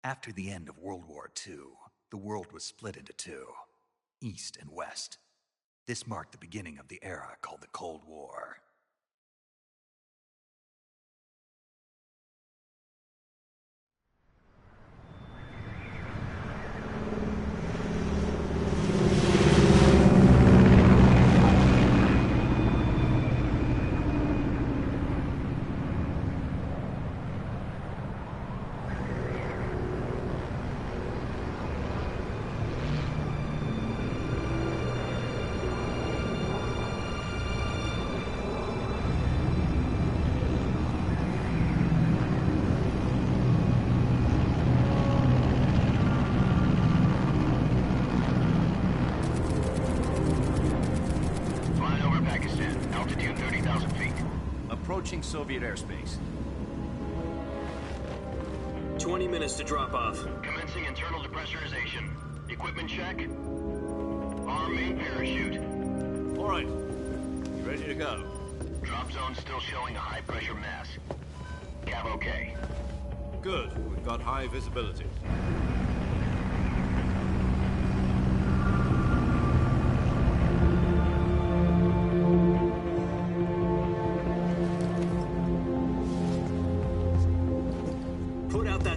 After the end of World War II, the world was split into two, East and West. This marked the beginning of the era called the Cold War. Approaching Soviet airspace. 20 minutes to drop off. Commencing internal depressurization. Equipment check. Arm main parachute. All right. You ready to go? Drop zone still showing a high pressure mass. Cav okay. Good. We've got high visibility.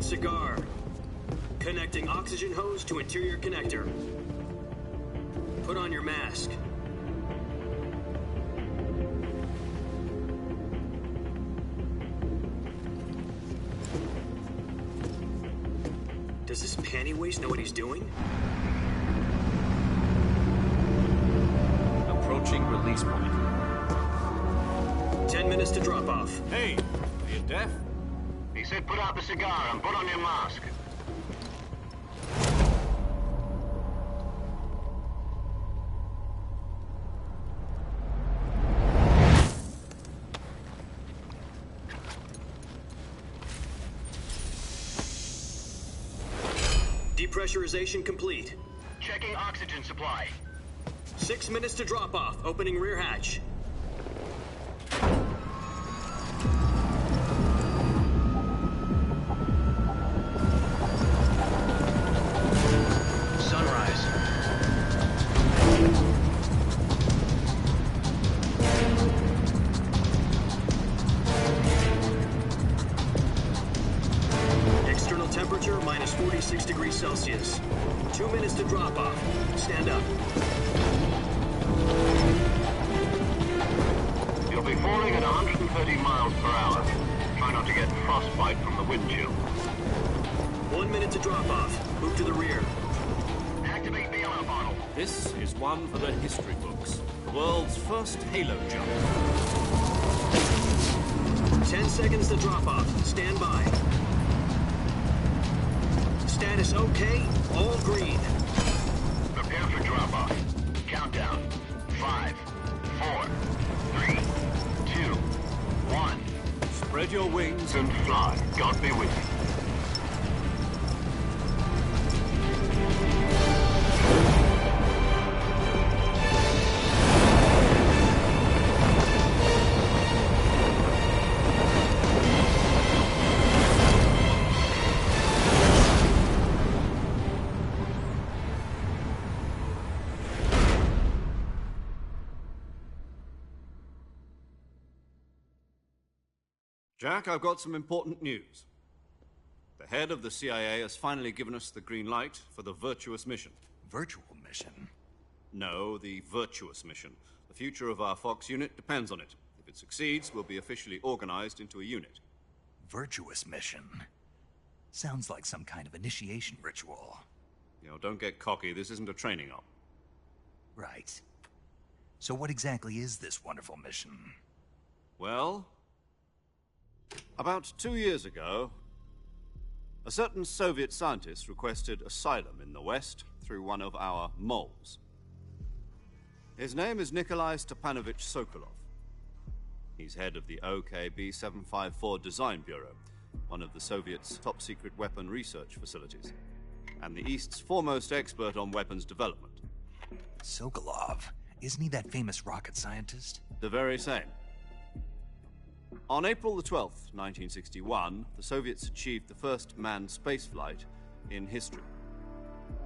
Cigar. Connecting oxygen hose to interior connector. Put on your mask. Does this panty waste know what he's doing? Approaching release point. 10 minutes to drop off. Hey, are you deaf? He said put out the cigar and put on your mask. Depressurization complete. Checking oxygen supply. 6 minutes to drop off. Opening rear hatch. Temperature minus 46 degrees Celsius. 2 minutes to drop off. Stand up. You'll be falling at 130 miles per hour. Try not to get frostbite from the wind chill. 1 minute to drop off. Move to the rear. Activate the alarm bottle. This is one for the history books. The world's first halo jump. 10 seconds to drop off. Stand by. Status okay, all green. Prepare for drop-off. Countdown. 5, 4, 3, 2, 1. Spread your wings And fly. God be with you. Jack, I've got some important news. The head of the CIA has finally given us the green light for the Virtuous mission. Virtual mission? No, the Virtuous mission. The future of our Fox unit depends on it. If it succeeds, we'll be officially organized into a unit. Virtuous mission? Sounds like some kind of initiation ritual. You know, don't get cocky. This isn't a training op. Right. So what exactly is this wonderful mission? Well, about 2 years ago, a certain Soviet scientist requested asylum in the West through one of our moles. His name is Nikolai Stepanovich Sokolov. He's head of the OKB-754 Design Bureau, one of the Soviets' top-secret weapon research facilities, and the East's foremost expert on weapons development. Sokolov? Isn't he that famous rocket scientist? The very same. On April the 12th, 1961, the Soviets achieved the first manned spaceflight in history.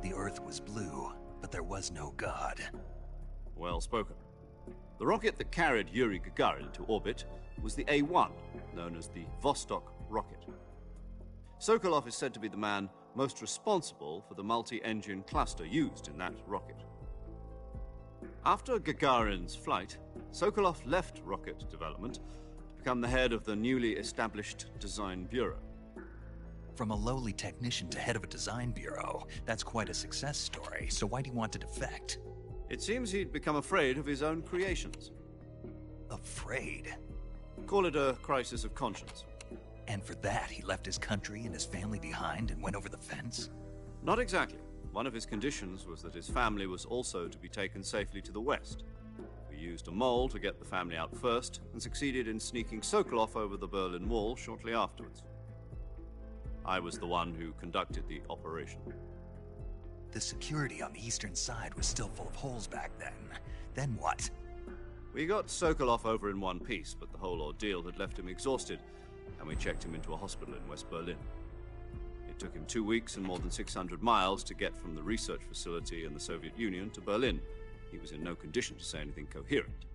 The Earth was blue, but there was no God. Well spoken. The rocket that carried Yuri Gagarin into orbit was the A-1, known as the Vostok rocket. Sokolov is said to be the man most responsible for the multi-engine cluster used in that rocket. After Gagarin's flight, Sokolov left rocket development to become the head of the newly established Design Bureau. From a lowly technician to head of a design bureau, that's quite a success story, so why'd he want to defect? It seems he'd become afraid of his own creations. Afraid? Call it a crisis of conscience. And for that, he left his country and his family behind and went over the fence? Not exactly. One of his conditions was that his family was also to be taken safely to the west. We used a mole to get the family out first and succeeded in sneaking Sokolov over the Berlin Wall shortly afterwards. I was the one who conducted the operation. The security on the eastern side was still full of holes back then. Then what? We got Sokolov over in one piece, but the whole ordeal had left him exhausted, and we checked him into a hospital in West Berlin. It took him 2 weeks and more than 600 miles to get from the research facility in the Soviet Union to Berlin. He was in no condition to say anything coherent.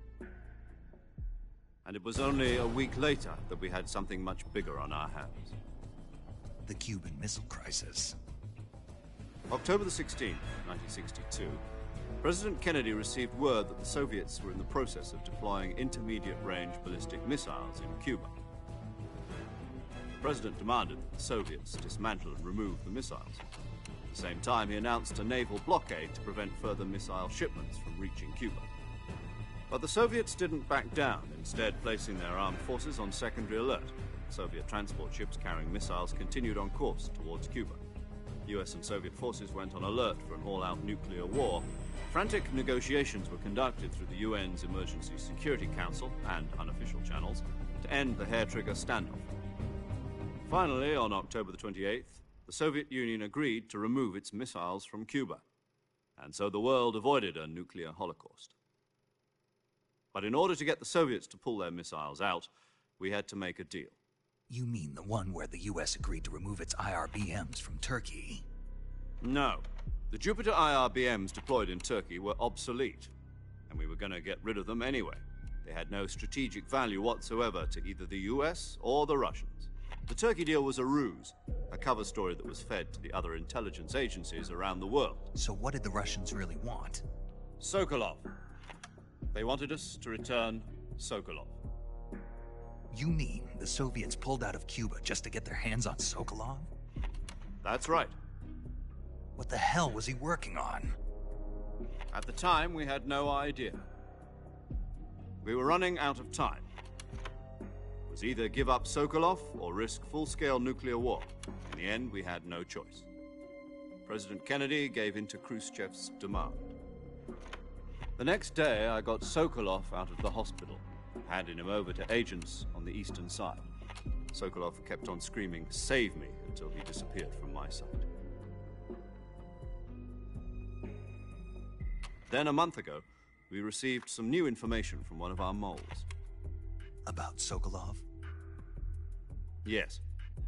And it was only a week later that we had something much bigger on our hands. The Cuban Missile Crisis. October the 16th, 1962, President Kennedy received word that the Soviets were in the process of deploying intermediate-range ballistic missiles in Cuba. The President demanded that the Soviets dismantle and remove the missiles. At the same time, he announced a naval blockade to prevent further missile shipments from reaching Cuba. But the Soviets didn't back down, instead placing their armed forces on secondary alert. Soviet transport ships carrying missiles continued on course towards Cuba. US and Soviet forces went on alert for an all-out nuclear war. Frantic negotiations were conducted through the UN's Emergency Security Council and unofficial channels to end the hair-trigger standoff. Finally, on October the 28th, the Soviet Union agreed to remove its missiles from Cuba, and so the world avoided a nuclear holocaust. But in order to get the Soviets to pull their missiles out, we had to make a deal. You mean the one where the US agreed to remove its IRBMs from Turkey? No. The Jupiter IRBMs deployed in Turkey were obsolete, and we were going to get rid of them anyway. They had no strategic value whatsoever to either the US or the Russians. The Turkey deal was a ruse, a cover story that was fed to the other intelligence agencies around the world. So what did the Russians really want? Sokolov. They wanted us to return Sokolov. You mean the Soviets pulled out of Cuba just to get their hands on Sokolov? That's right. What the hell was he working on? At the time, we had no idea. We were running out of time. It was either give up Sokolov or risk full-scale nuclear war. In the end, we had no choice. President Kennedy gave in to Khrushchev's demand. The next day, I got Sokolov out of the hospital, handing him over to agents on the eastern side. Sokolov kept on screaming, "Save me," until he disappeared from my sight. Then, a month ago, we received some new information from one of our moles. About Sokolov? Yes.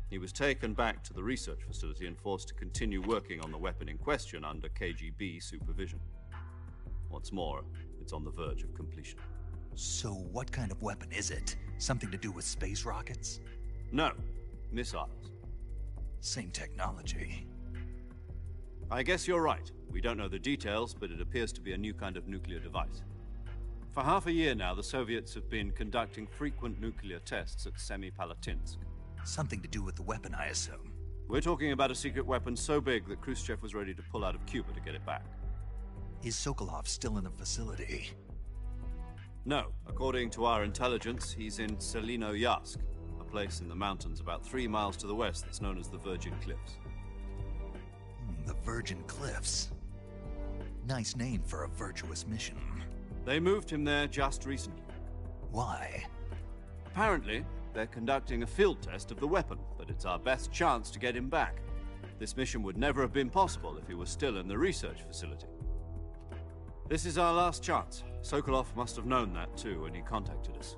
He was taken back to the research facility and forced to continue working on the weapon in question under KGB supervision. What's more, it's on the verge of completion. So what kind of weapon is it? Something to do with space rockets? No, missiles. Same technology. I guess you're right. We don't know the details, but it appears to be a new kind of nuclear device. For half a year now, the Soviets have been conducting frequent nuclear tests at Semipalatinsk. Something to do with the weapon, I assume. We're talking about a secret weapon so big that Khrushchev was ready to pull out of Cuba to get it back. Is Sokolov still in the facility? No. According to our intelligence, he's in Selinoyarsk, a place in the mountains about 3 miles to the west that's known as the Virgin Cliffs. The Virgin Cliffs. Nice name for a virtuous mission. They moved him there just recently. Why? Apparently, they're conducting a field test of the weapon, but it's our best chance to get him back. This mission would never have been possible if he was still in the research facility. This is our last chance. Sokolov must have known that too when he contacted us.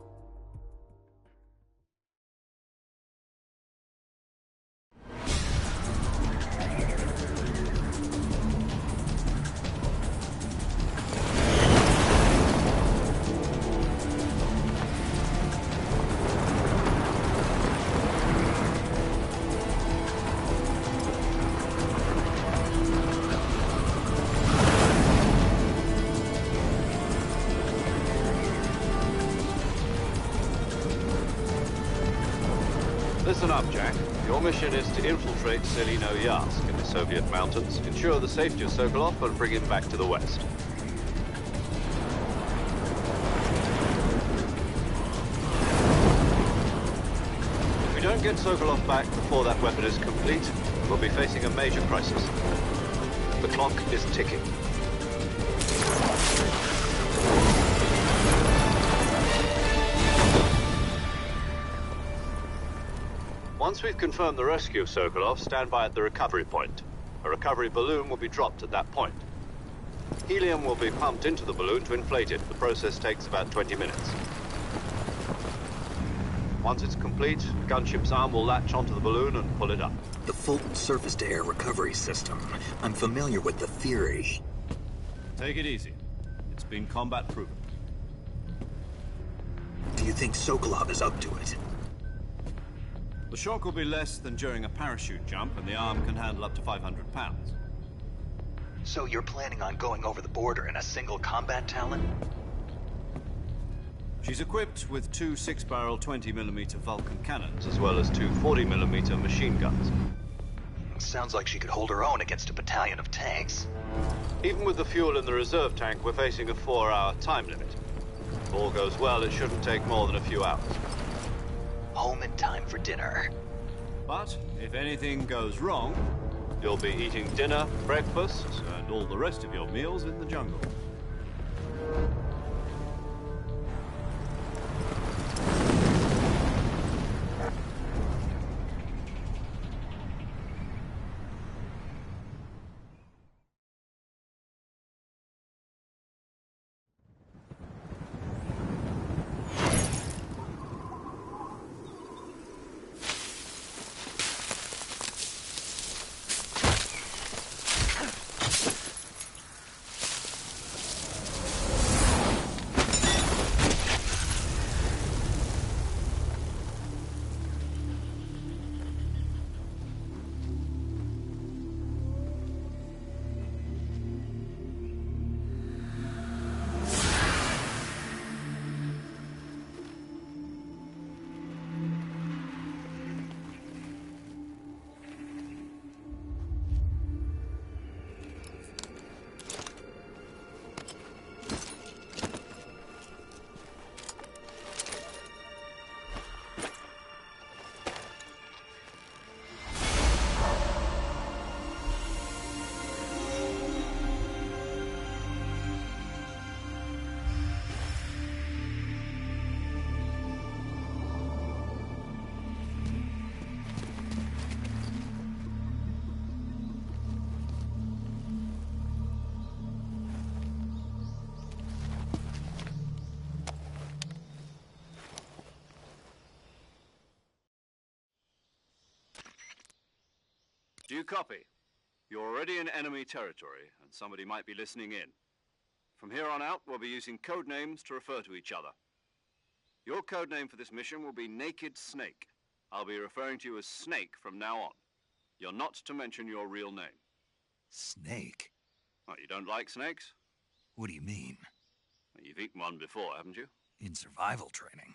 Listen up, Jack. Your mission is to infiltrate Selino Yask in the Soviet mountains, ensure the safety of Sokolov, and bring him back to the West. If we don't get Sokolov back before that weapon is complete, we'll be facing a major crisis. The clock is ticking. Once we've confirmed the rescue of Sokolov, stand by at the recovery point. A recovery balloon will be dropped at that point. Helium will be pumped into the balloon to inflate it. The process takes about 20 minutes. Once it's complete, the gunship's arm will latch onto the balloon and pull it up. The Fulton surface-to-air recovery system. I'm familiar with the theory. Take it easy. It's been combat-proven. Do you think Sokolov is up to it? The shock will be less than during a parachute jump, and the arm can handle up to 500 pounds. So you're planning on going over the border in a single combat Talon? She's equipped with two 6-barrel 20mm Vulcan cannons, as well as two 40mm machine guns. Sounds like she could hold her own against a battalion of tanks. Even with the fuel in the reserve tank, we're facing a 4-hour time limit. If all goes well, it shouldn't take more than a few hours. Home in time for dinner. But if anything goes wrong, you'll be eating dinner, breakfast, and all the rest of your meals in the jungle. Do you copy? You're already in enemy territory, and somebody might be listening in. From here on out, we'll be using code names to refer to each other. Your code name for this mission will be Naked Snake. I'll be referring to you as Snake from now on. You're not to mention your real name. Snake? What, you don't like snakes? What do you mean? Well, you've eaten one before, haven't you? In survival training.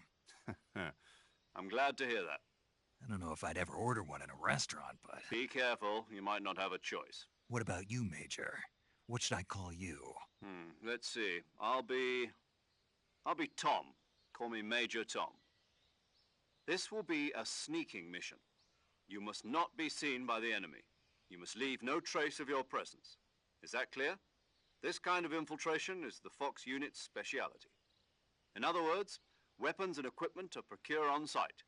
I'm glad to hear that. I don't know if I'd ever order one in a restaurant, but... Be careful, you might not have a choice. What about you, Major? What should I call you? Let's see. I'll be Tom. Call me Major Tom. This will be a sneaking mission. You must not be seen by the enemy. You must leave no trace of your presence. Is that clear? This kind of infiltration is the Fox unit's speciality. In other words, weapons and equipment are procured on site.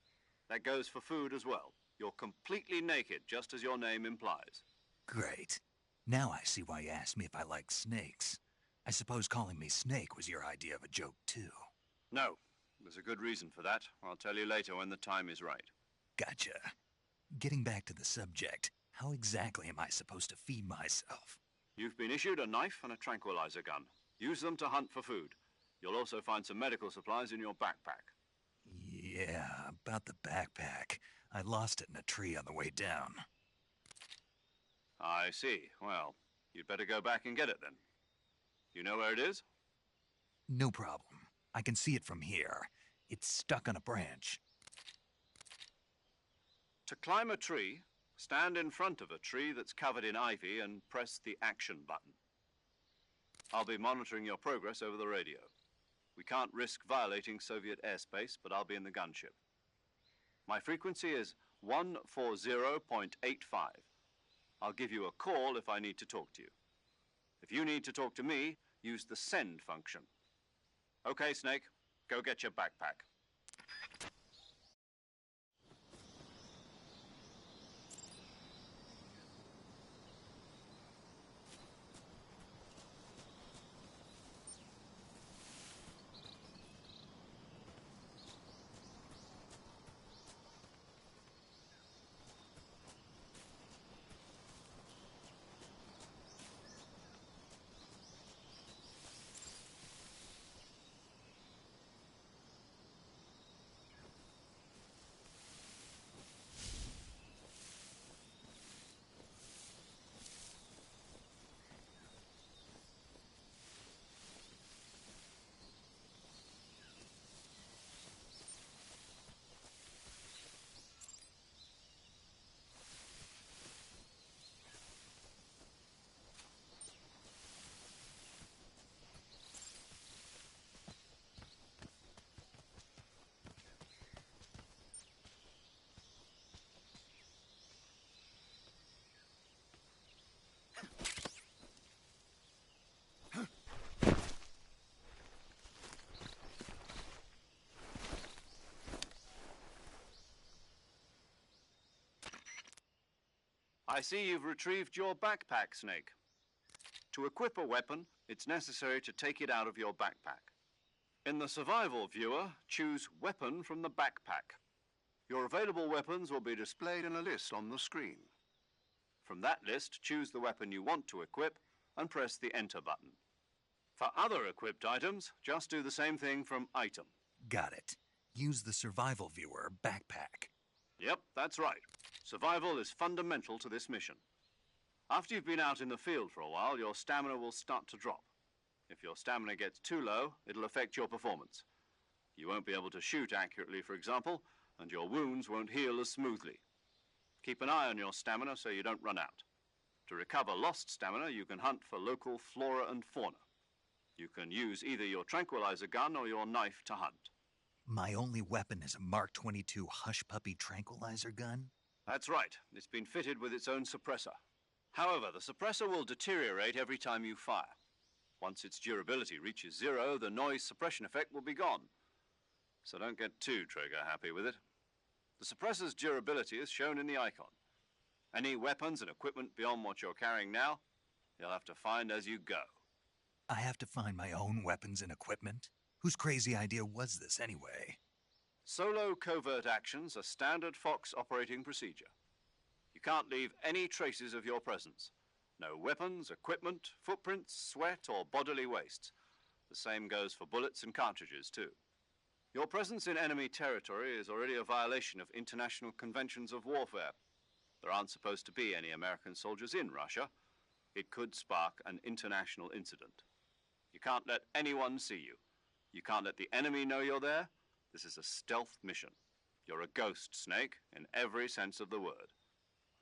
That goes for food as well. You're completely naked, just as your name implies. Great. Now I see why you asked me if I like snakes. I suppose calling me Snake was your idea of a joke, too. No. There's a good reason for that. I'll tell you later when the time is right. Gotcha. Getting back to the subject, how exactly am I supposed to feed myself? You've been issued a knife and a tranquilizer gun. Use them to hunt for food. You'll also find some medical supplies in your backpack. Yeah, about the backpack. I lost it in a tree on the way down. I see. Well, you'd better go back and get it then. You know where it is? No problem. I can see it from here. It's stuck on a branch. To climb a tree, stand in front of a tree that's covered in ivy and press the action button. I'll be monitoring your progress over the radio. We can't risk violating Soviet airspace, but I'll be in the gunship. My frequency is 140.85. I'll give you a call if I need to talk to you. If you need to talk to me, use the send function. Okay, Snake, go get your backpack. I see you've retrieved your backpack, Snake. To equip a weapon, it's necessary to take it out of your backpack. In the survival viewer, choose Weapon from the backpack. Your available weapons will be displayed in a list on the screen. From that list, choose the weapon you want to equip and press the Enter button. For other equipped items, just do the same thing from Item. Got it. Use the survival viewer backpack. Yep, that's right. Survival is fundamental to this mission. After you've been out in the field for a while, your stamina will start to drop. If your stamina gets too low, it'll affect your performance. You won't be able to shoot accurately, for example, and your wounds won't heal as smoothly. Keep an eye on your stamina so you don't run out. To recover lost stamina, you can hunt for local flora and fauna. You can use either your tranquilizer gun or your knife to hunt. My only weapon is a Mark 22 Hush Puppy tranquilizer gun? That's right. It's been fitted with its own suppressor. However, the suppressor will deteriorate every time you fire. Once its durability reaches 0, the noise suppression effect will be gone. So don't get too trigger-happy with it. The suppressor's durability is shown in the icon. Any weapons and equipment beyond what you're carrying now, you'll have to find as you go. I have to find my own weapons and equipment? Whose crazy idea was this, anyway? Solo covert actions are standard Fox operating procedure. You can't leave any traces of your presence. No weapons, equipment, footprints, sweat, or bodily waste. The same goes for bullets and cartridges, too. Your presence in enemy territory is already a violation of international conventions of warfare. There aren't supposed to be any American soldiers in Russia. It could spark an international incident. You can't let anyone see you. You can't let the enemy know you're there. This is a stealth mission. You're a ghost, Snake, in every sense of the word.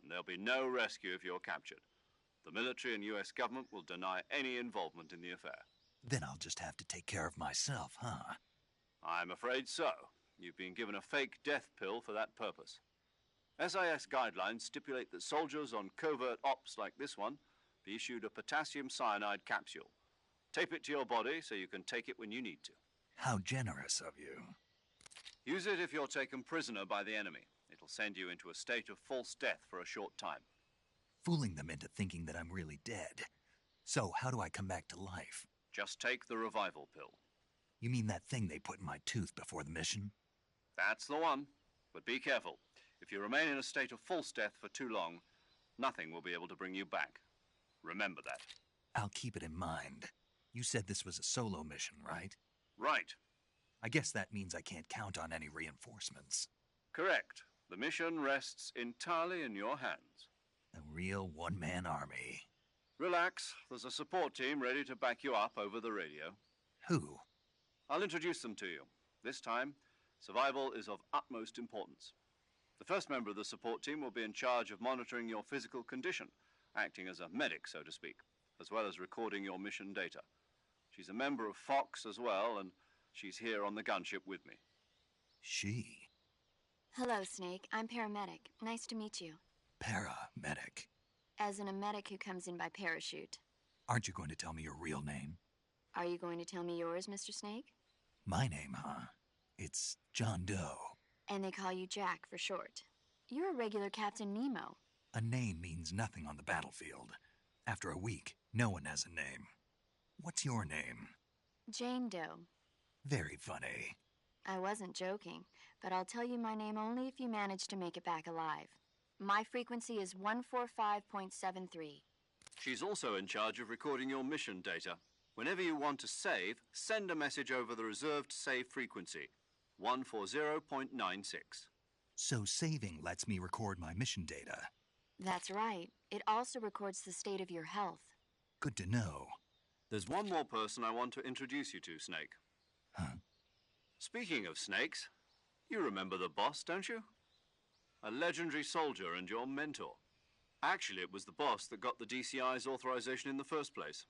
And there'll be no rescue if you're captured. The military and U.S. government will deny any involvement in the affair. Then I'll just have to take care of myself, huh? I'm afraid so. You've been given a fake death pill for that purpose. SIS guidelines stipulate that soldiers on covert ops like this one be issued a potassium cyanide capsule. Tape it to your body so you can take it when you need to. How generous of you. Use it if you're taken prisoner by the enemy. It'll send you into a state of false death for a short time. Fooling them into thinking that I'm really dead. So, how do I come back to life? Just take the revival pill. You mean that thing they put in my tooth before the mission? That's the one. But be careful. If you remain in a state of false death for too long, nothing will be able to bring you back. Remember that. I'll keep it in mind. You said this was a solo mission, right? Right. I guess that means I can't count on any reinforcements. Correct. The mission rests entirely in your hands. A real one-man army. Relax. There's a support team ready to back you up over the radio. Who? I'll introduce them to you. This time, survival is of utmost importance. The first member of the support team will be in charge of monitoring your physical condition, acting as a medic, so to speak, as well as recording your mission data. She's a member of Fox as well, and she's here on the gunship with me. She? Hello, Snake. I'm paramedic. Nice to meet you. Paramedic. As in a medic who comes in by parachute. Aren't you going to tell me your real name? Are you going to tell me yours, Mr. Snake? My name, huh? It's John Doe. And they call you Jack for short. You're a regular Captain Nemo. A name means nothing on the battlefield. After a week, no one has a name. What's your name? Jane Doe. Very funny. I wasn't joking, but I'll tell you my name only if you manage to make it back alive. My frequency is 145.73. She's also in charge of recording your mission data. Whenever you want to save, send a message over the reserved save frequency, 140.96. So saving lets me record my mission data. That's right. It also records the state of your health. Good to know. There's one more person I want to introduce you to, Snake. Huh? Speaking of snakes, you remember the boss, don't you? A legendary soldier and your mentor. Actually, it was the boss that got the DCI's authorization in the first place.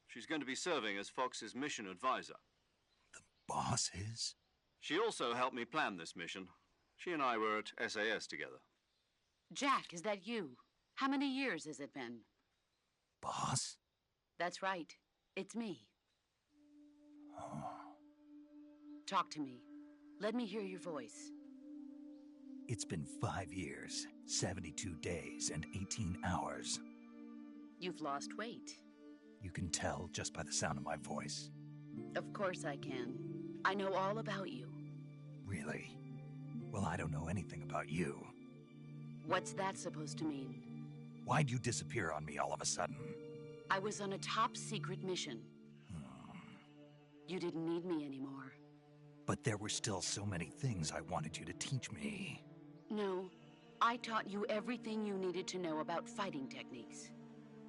She's going to be serving as Fox's mission advisor. The boss is? She also helped me plan this mission. She and I were at SAS together. Jack, is that you? How many years has it been? Boss? That's right. It's me. Oh. Talk to me. Let me hear your voice. It's been 5 years, 72 days, and 18 hours. You've lost weight. You can tell just by the sound of my voice. Of course I can. I know all about you. Really? Well, I don't know anything about you. What's that supposed to mean? Why'd you disappear on me all of a sudden? I was on a top-secret mission. You didn't need me anymore. But there were still so many things I wanted you to teach me. No, I taught you everything you needed to know about fighting techniques.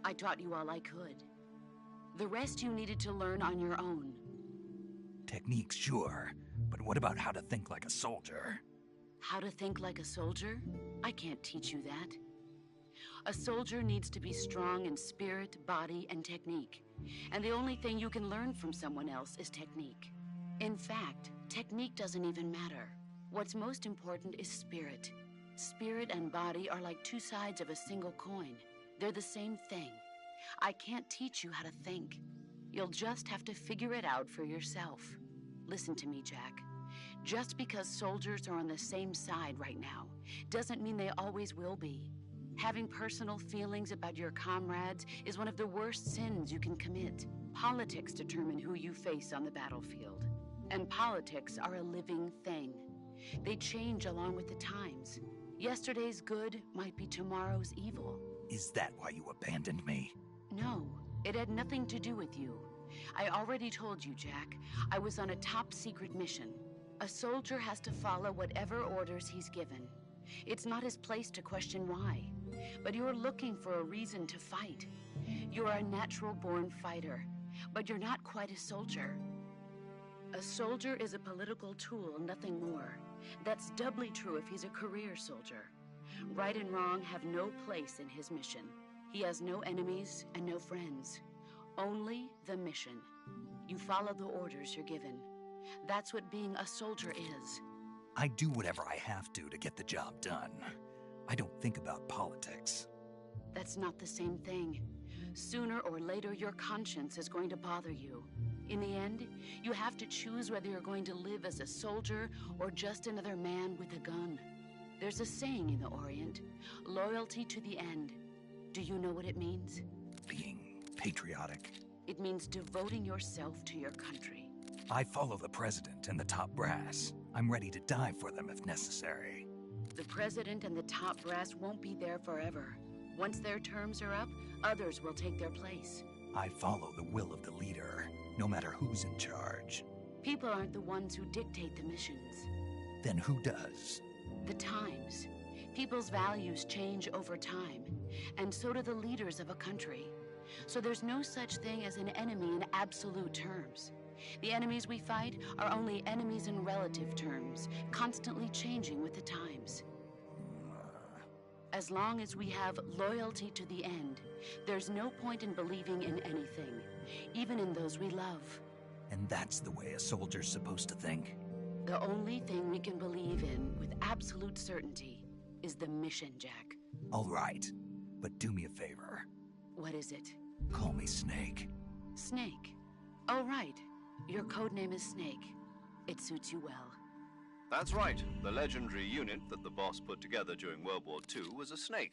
I taught you all I could. The rest you needed to learn on your own. Techniques, sure. But what about how to think like a soldier? How to think like a soldier? I can't teach you that. A soldier needs to be strong in spirit, body, and technique. And the only thing you can learn from someone else is technique. In fact, technique doesn't even matter. What's most important is spirit. Spirit and body are like two sides of a single coin. They're the same thing. I can't teach you how to think. You'll just have to figure it out for yourself. Listen to me, Jack. Just because soldiers are on the same side right now doesn't mean they always will be. Having personal feelings about your comrades is one of the worst sins you can commit. Politics determine who you face on the battlefield. And politics are a living thing. They change along with the times. Yesterday's good might be tomorrow's evil. Is that why you abandoned me? No, it had nothing to do with you. I already told you, Jack. I was on a top-secret mission. A soldier has to follow whatever orders he's given. It's not his place to question why. But you're looking for a reason to fight. You're a natural-born fighter, but you're not quite a soldier. A soldier is a political tool, nothing more. That's doubly true if he's a career soldier. Right and wrong have no place in his mission. He has no enemies and no friends. Only the mission. You follow the orders you're given. That's what being a soldier is. I do whatever I have to get the job done. I don't think about politics. That's not the same thing. Sooner or later, your conscience is going to bother you. In the end, you have to choose whether you're going to live as a soldier or just another man with a gun. There's a saying in the Orient, loyalty to the end. Do you know what it means? Being patriotic. It means devoting yourself to your country. I follow the president and the top brass. I'm ready to die for them if necessary. The president and the top brass won't be there forever. Once their terms are up, others will take their place. I follow the will of the leader, no matter who's in charge. People aren't the ones who dictate the missions. Then who does? The times. People's values change over time, and so do the leaders of a country. So there's no such thing as an enemy in absolute terms. The enemies we fight are only enemies in relative terms, constantly changing with the times. As long as we have loyalty to the end, there's no point in believing in anything, even in those we love. And that's the way a soldier's supposed to think? The only thing we can believe in with absolute certainty is the mission, Jack. All right, but do me a favor. What is it? Call me Snake. Snake. Oh, right. Your codename is Snake. It suits you well. That's right. The legendary unit that the boss put together during World War II was a snake.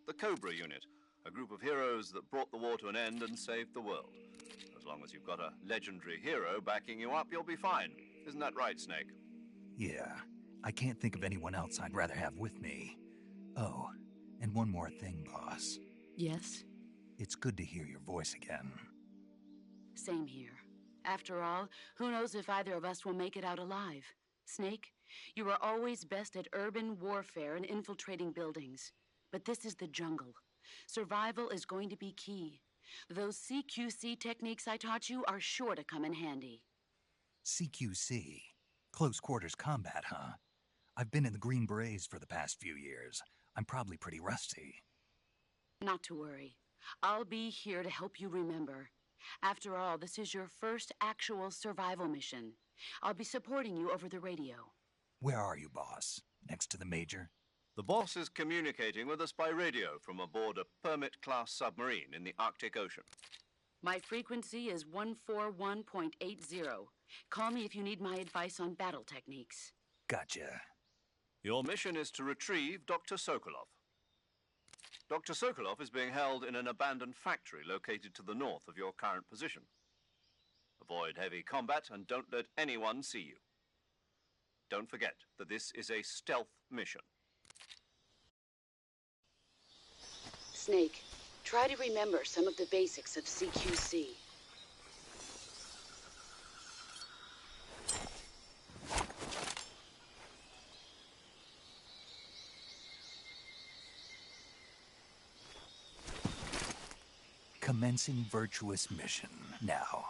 The Cobra unit, a group of heroes that brought the war to an end and saved the world. As long as you've got a legendary hero backing you up, you'll be fine. Isn't that right, Snake? Yeah, I can't think of anyone else I'd rather have with me. Oh, and one more thing, boss. Yes? It's good to hear your voice again. Same here. After all, who knows if either of us will make it out alive? Snake, you are always best at urban warfare and infiltrating buildings. But this is the jungle. Survival is going to be key. Those CQC techniques I taught you are sure to come in handy. CQC? Close quarters combat, huh? I've been in the Green Berets for the past few years. I'm probably pretty rusty. Not to worry. I'll be here to help you remember. After all, this is your first actual survival mission. I'll be supporting you over the radio. Where are you, boss? Next to the Major? The boss is communicating with us by radio from aboard a Permit-class submarine in the Arctic Ocean. My frequency is 141.80. Call me if you need my advice on battle techniques. Gotcha. Your mission is to retrieve Dr. Sokolov. Dr. Sokolov is being held in an abandoned factory located to the north of your current position. Avoid heavy combat and don't let anyone see you. Don't forget that this is a stealth mission. Snake, try to remember some of the basics of CQC. Commencing virtuous mission now.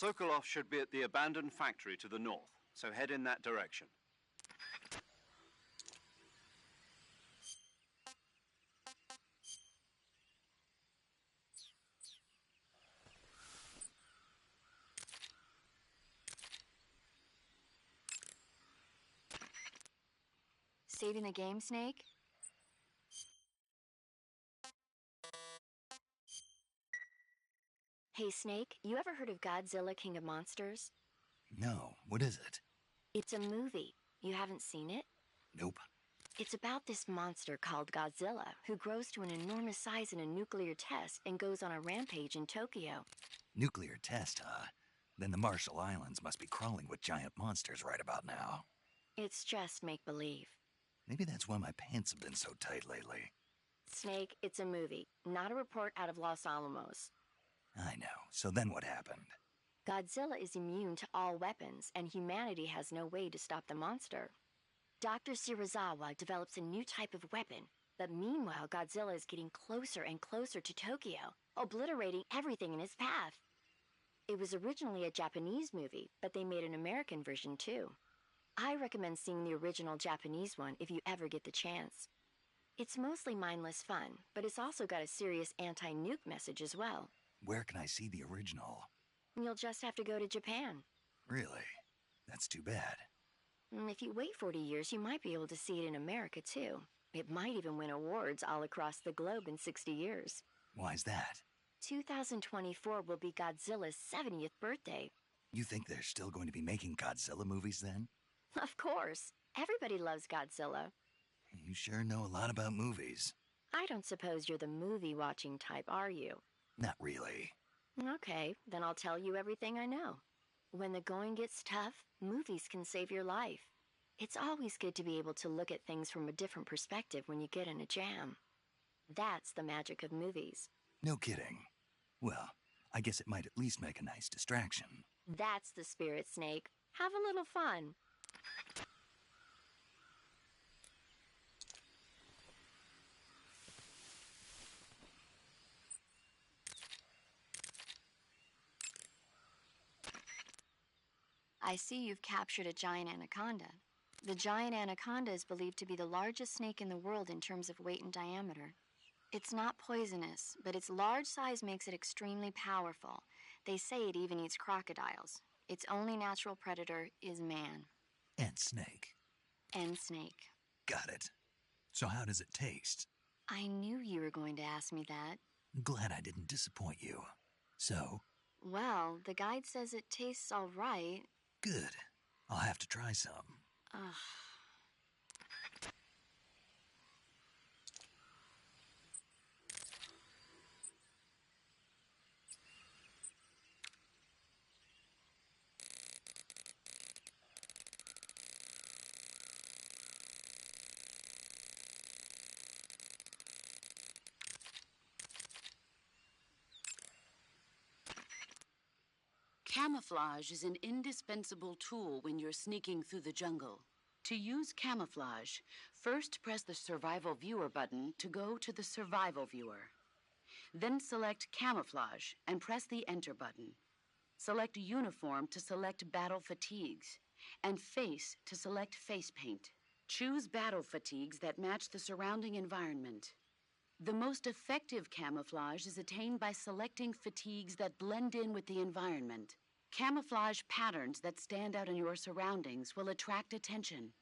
Sokolov should be at the abandoned factory to the north, so head in that direction. Saving the game, Snake? Hey, Snake, you ever heard of Godzilla, King of Monsters? No, what is it? It's a movie. You haven't seen it? Nope. It's about this monster called Godzilla, who grows to an enormous size in a nuclear test and goes on a rampage in Tokyo. Nuclear test, huh? Then the Marshall Islands must be crawling with giant monsters right about now. It's just make-believe. Maybe that's why my pants have been so tight lately. Snake, it's a movie, not a report out of Los Alamos. I know. So then what happened? Godzilla is immune to all weapons, and humanity has no way to stop the monster. Dr. Shirazawa develops a new type of weapon, but meanwhile Godzilla is getting closer and closer to Tokyo, obliterating everything in his path. It was originally a Japanese movie, but they made an American version too. I recommend seeing the original Japanese one if you ever get the chance. It's mostly mindless fun, but it's also got a serious anti-nuke message as well. Where can I see the original? You'll just have to go to Japan. Really? That's too bad. If you wait 40 years, you might be able to see it in America too. It might even win awards all across the globe in 60 years. Why's that? 2024 will be Godzilla's 70th birthday. You think they're still going to be making Godzilla movies then? Of course. Everybody loves Godzilla. You sure know a lot about movies. I don't suppose you're the movie-watching type, are you? Not really. Okay, then I'll tell you everything I know. When the going gets tough, movies can save your life. It's always good to be able to look at things from a different perspective when you get in a jam. That's the magic of movies. No kidding. Well, I guess it might at least make a nice distraction. That's the spirit, Snake. Have a little fun. I see you've captured a giant anaconda. The giant anaconda is believed to be the largest snake in the world in terms of weight and diameter. It's not poisonous, but its large size makes it extremely powerful. They say it even eats crocodiles. Its only natural predator is man. And snake. And snake. Got it. So how does it taste? I knew you were going to ask me that. Glad I didn't disappoint you. So? Well, the guide says it tastes all right. Good. I'll have to try some. Ugh. Camouflage is an indispensable tool when you're sneaking through the jungle. To use camouflage, first press the Survival Viewer button to go to the Survival Viewer. Then select Camouflage and press the Enter button. Select Uniform to select Battle Fatigues, and Face to select Face Paint. Choose battle fatigues that match the surrounding environment. The most effective camouflage is attained by selecting fatigues that blend in with the environment. Camouflage patterns that stand out in your surroundings will attract attention.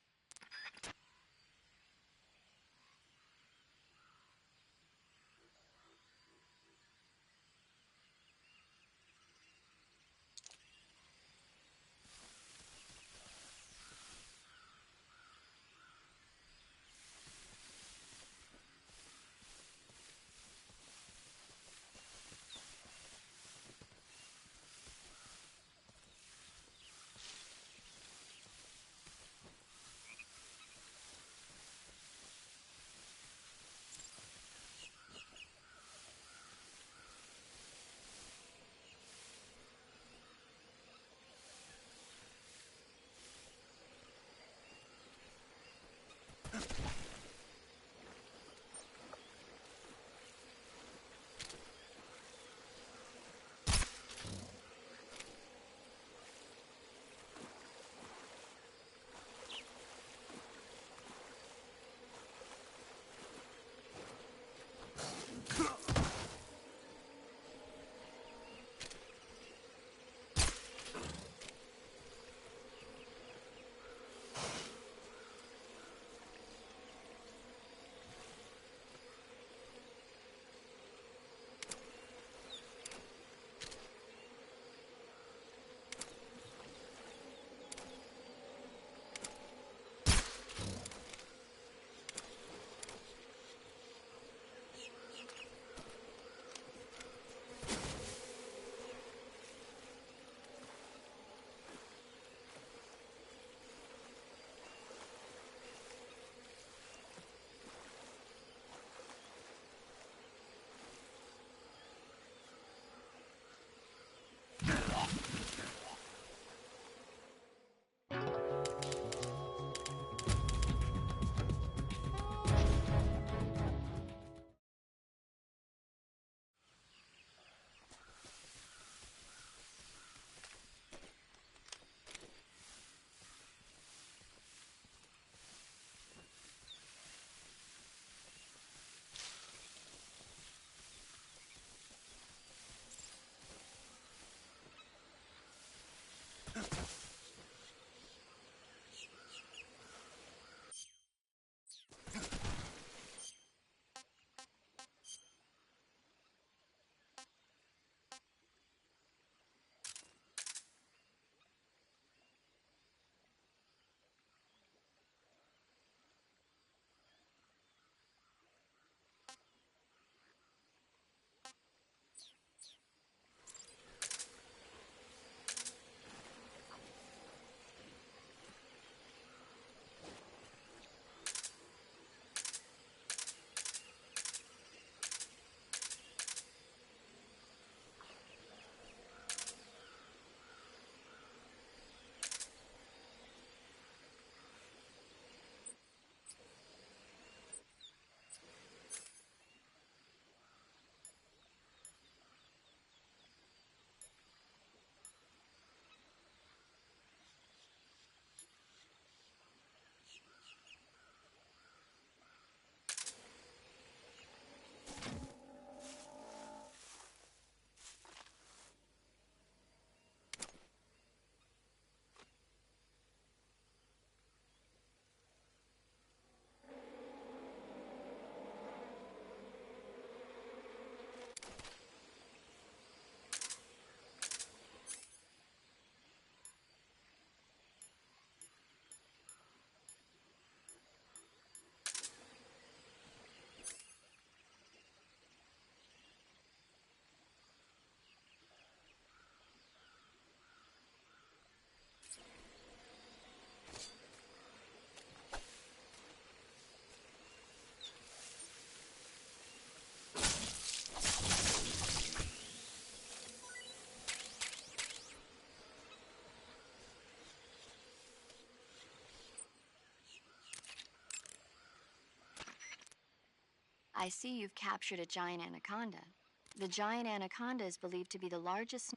I see you've captured a giant anaconda. The giant anaconda is believed to be the largest.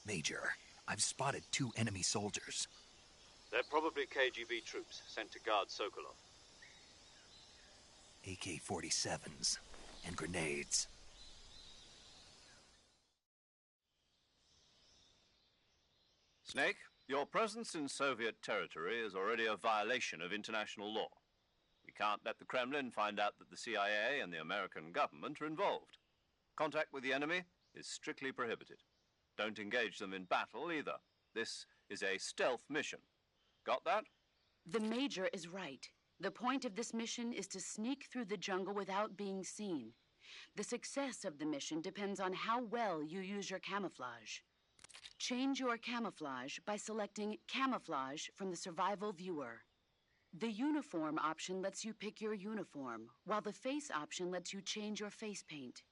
Major, I've spotted 2 enemy soldiers. They're probably KGB troops sent to guard Sokolov. AK-47s and grenades. Snake, your presence in Soviet territory is already a violation of international law. We can't let the Kremlin find out that the CIA and the American government are involved. Contact with the enemy is strictly prohibited. Don't engage them in battle either. This is a stealth mission. Got that? The Major is right. The point of this mission is to sneak through the jungle without being seen. The success of the mission depends on how well you use your camouflage. Change your camouflage by selecting Camouflage from the Survival Viewer. The Uniform option lets you pick your uniform, while the Face option lets you change your face paint.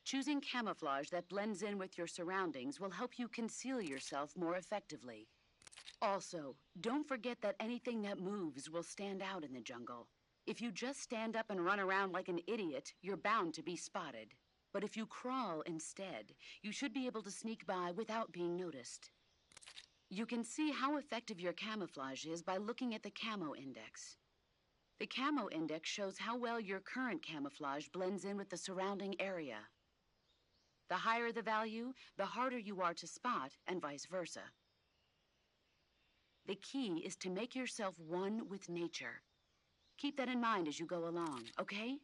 Choosing camouflage that blends in with your surroundings will help you conceal yourself more effectively. Also, don't forget that anything that moves will stand out in the jungle. If you just stand up and run around like an idiot, you're bound to be spotted. But if you crawl instead, you should be able to sneak by without being noticed. You can see how effective your camouflage is by looking at the Camo Index. The Camo Index shows how well your current camouflage blends in with the surrounding area. The higher the value, the harder you are to spot, and vice versa. The key is to make yourself one with nature. Keep that in mind as you go along, okay?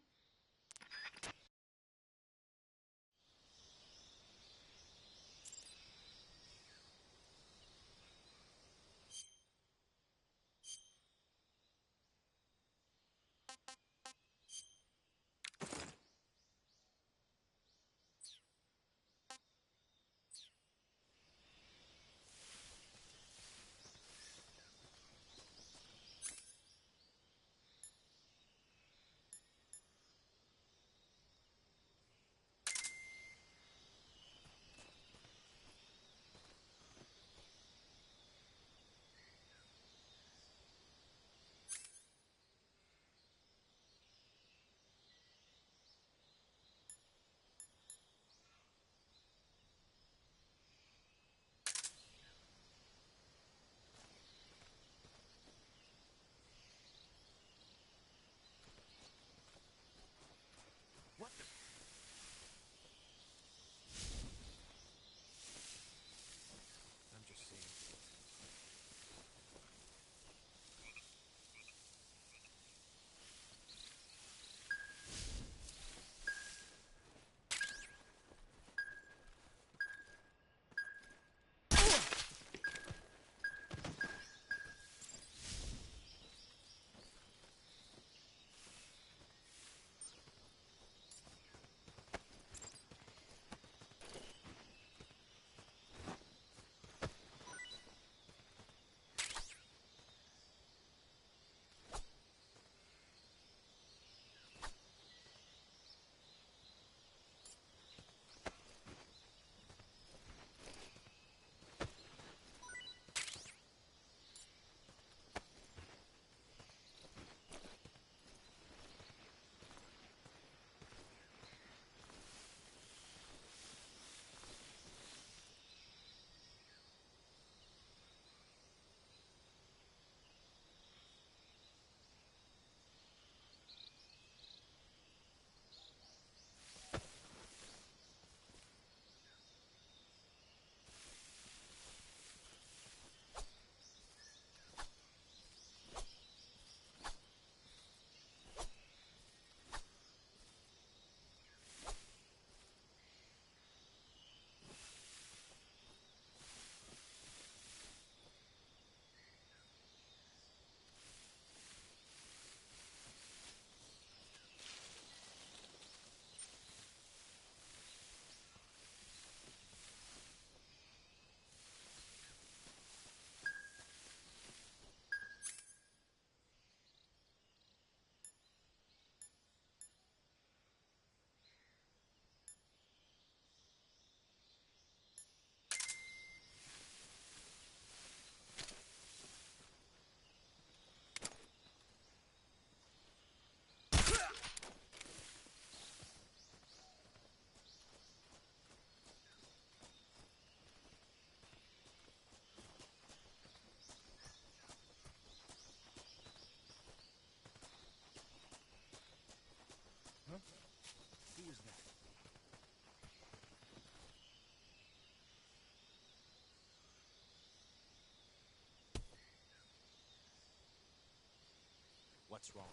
what's wrong.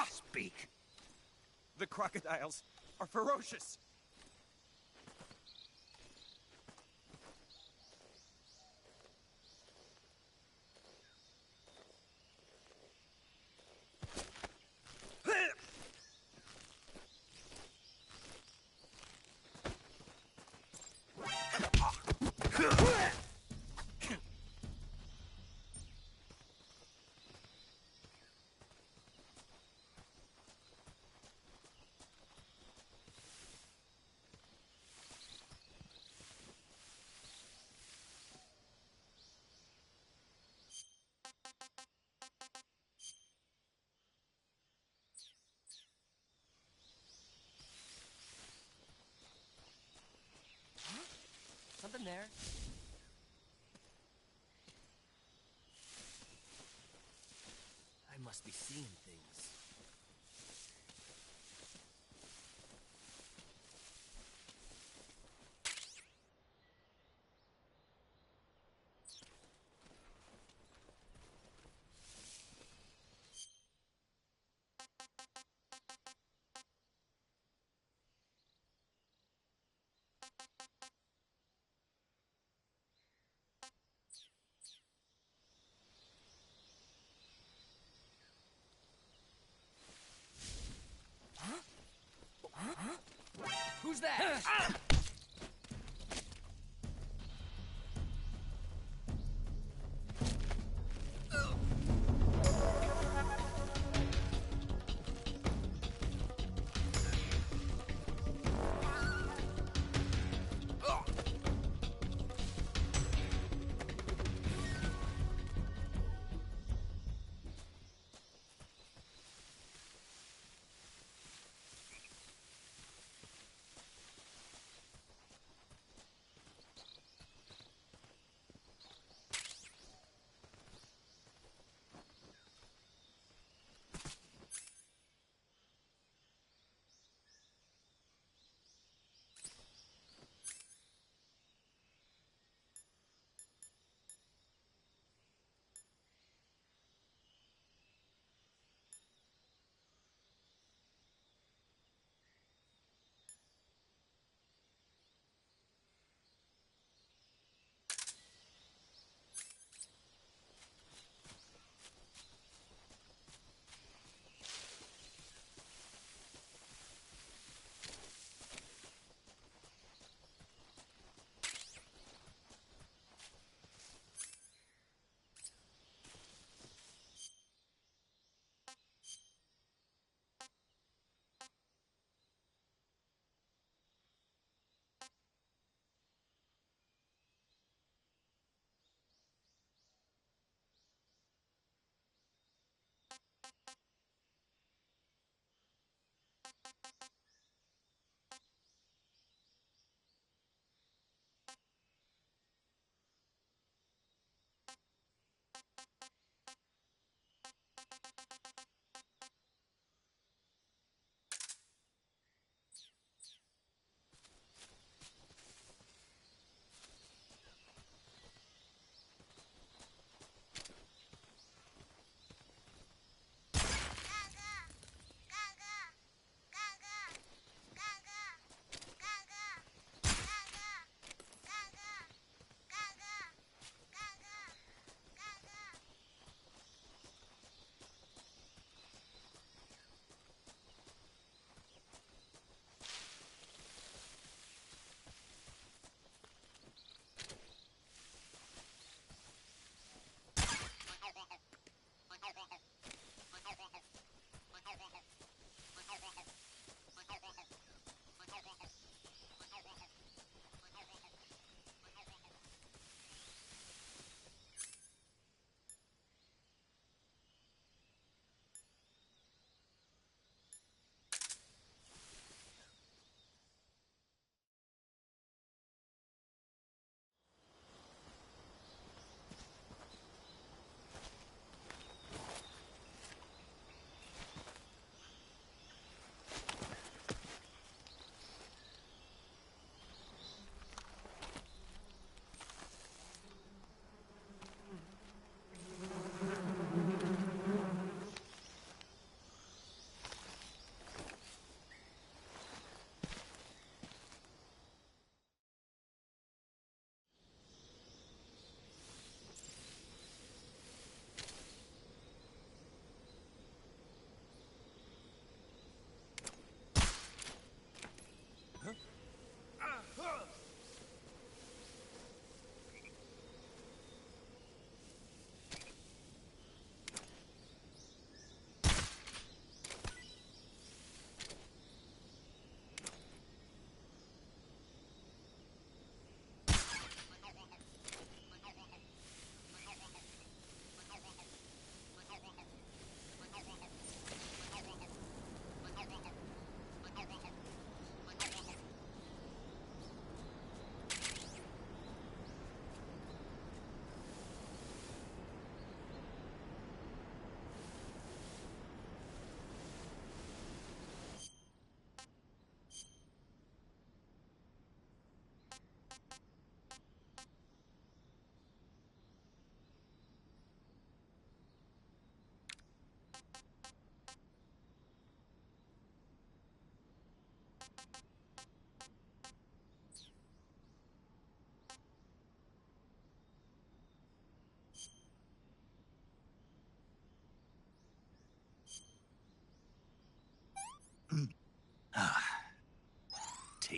Speak. The crocodiles are ferocious. Something there? I must be seeing things. Who's that?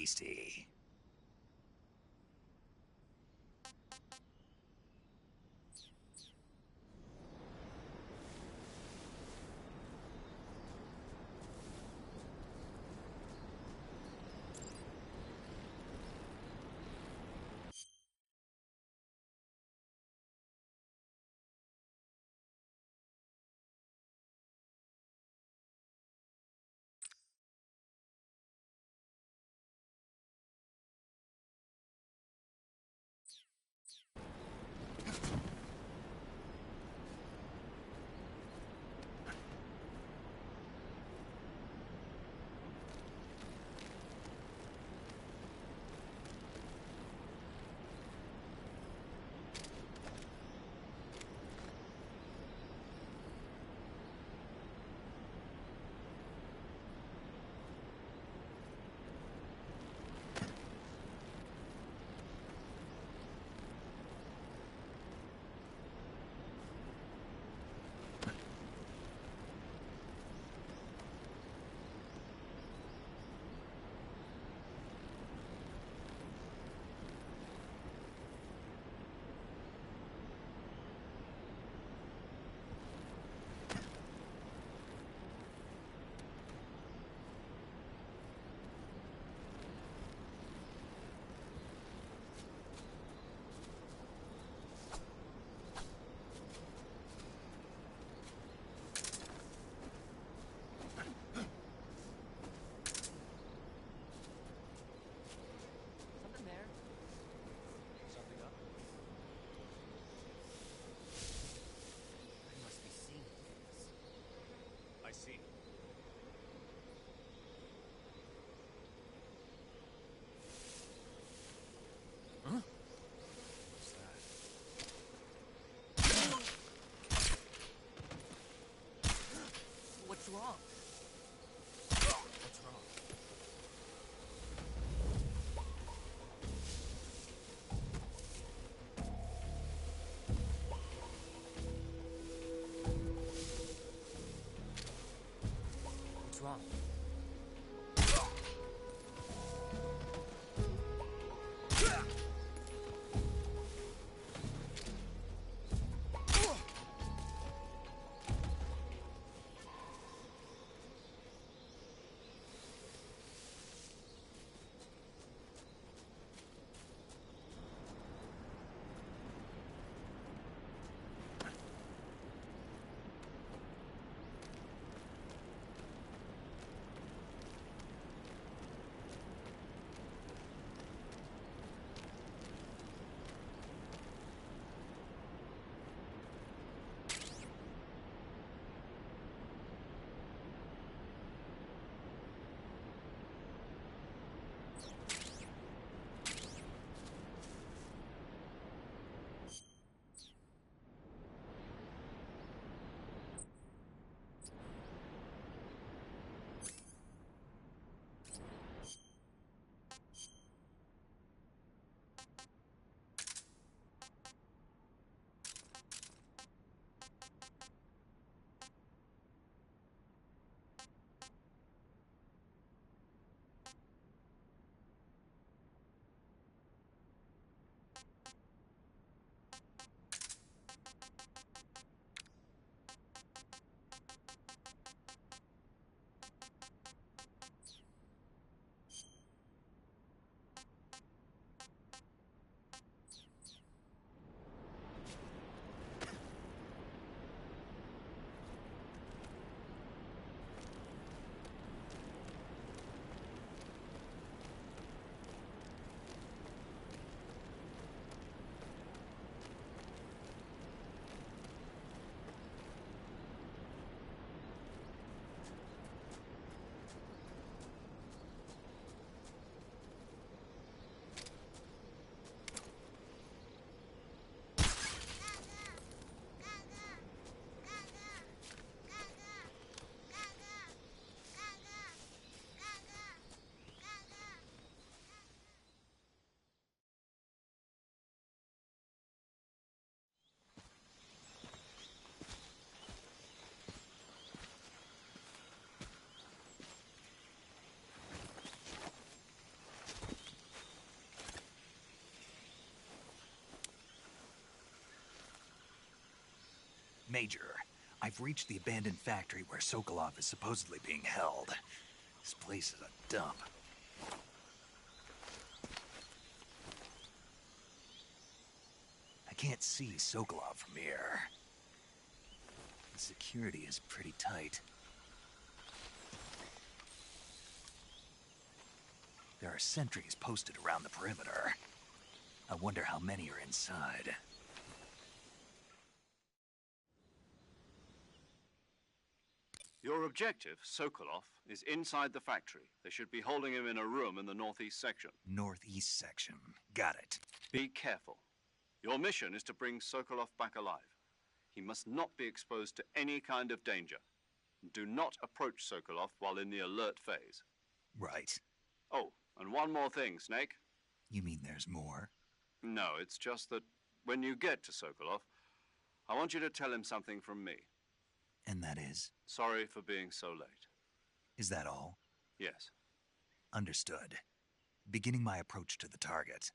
tasty. Something there. Something up. I must be seeing things. I see. Huh? What's wrong? What's wrong? What's wrong? Major, I've reached the abandoned factory where Sokolov is supposedly being held. This place is a dump. I can't see Sokolov from here. The security is pretty tight. There are sentries posted around the perimeter. I wonder how many are inside. Your objective, Sokolov, is inside the factory. They should be holding him in a room in the northeast section. Northeast section. Got it. Be careful. Your mission is to bring Sokolov back alive. He must not be exposed to any kind of danger. Do not approach Sokolov while in the alert phase. Right. Oh, and one more thing, Snake. You mean there's more? No, it's just that when you get to Sokolov, I want you to tell him something from me. And that is? Sorry for being so late. Is that all? Yes. Understood. Beginning my approach to the target.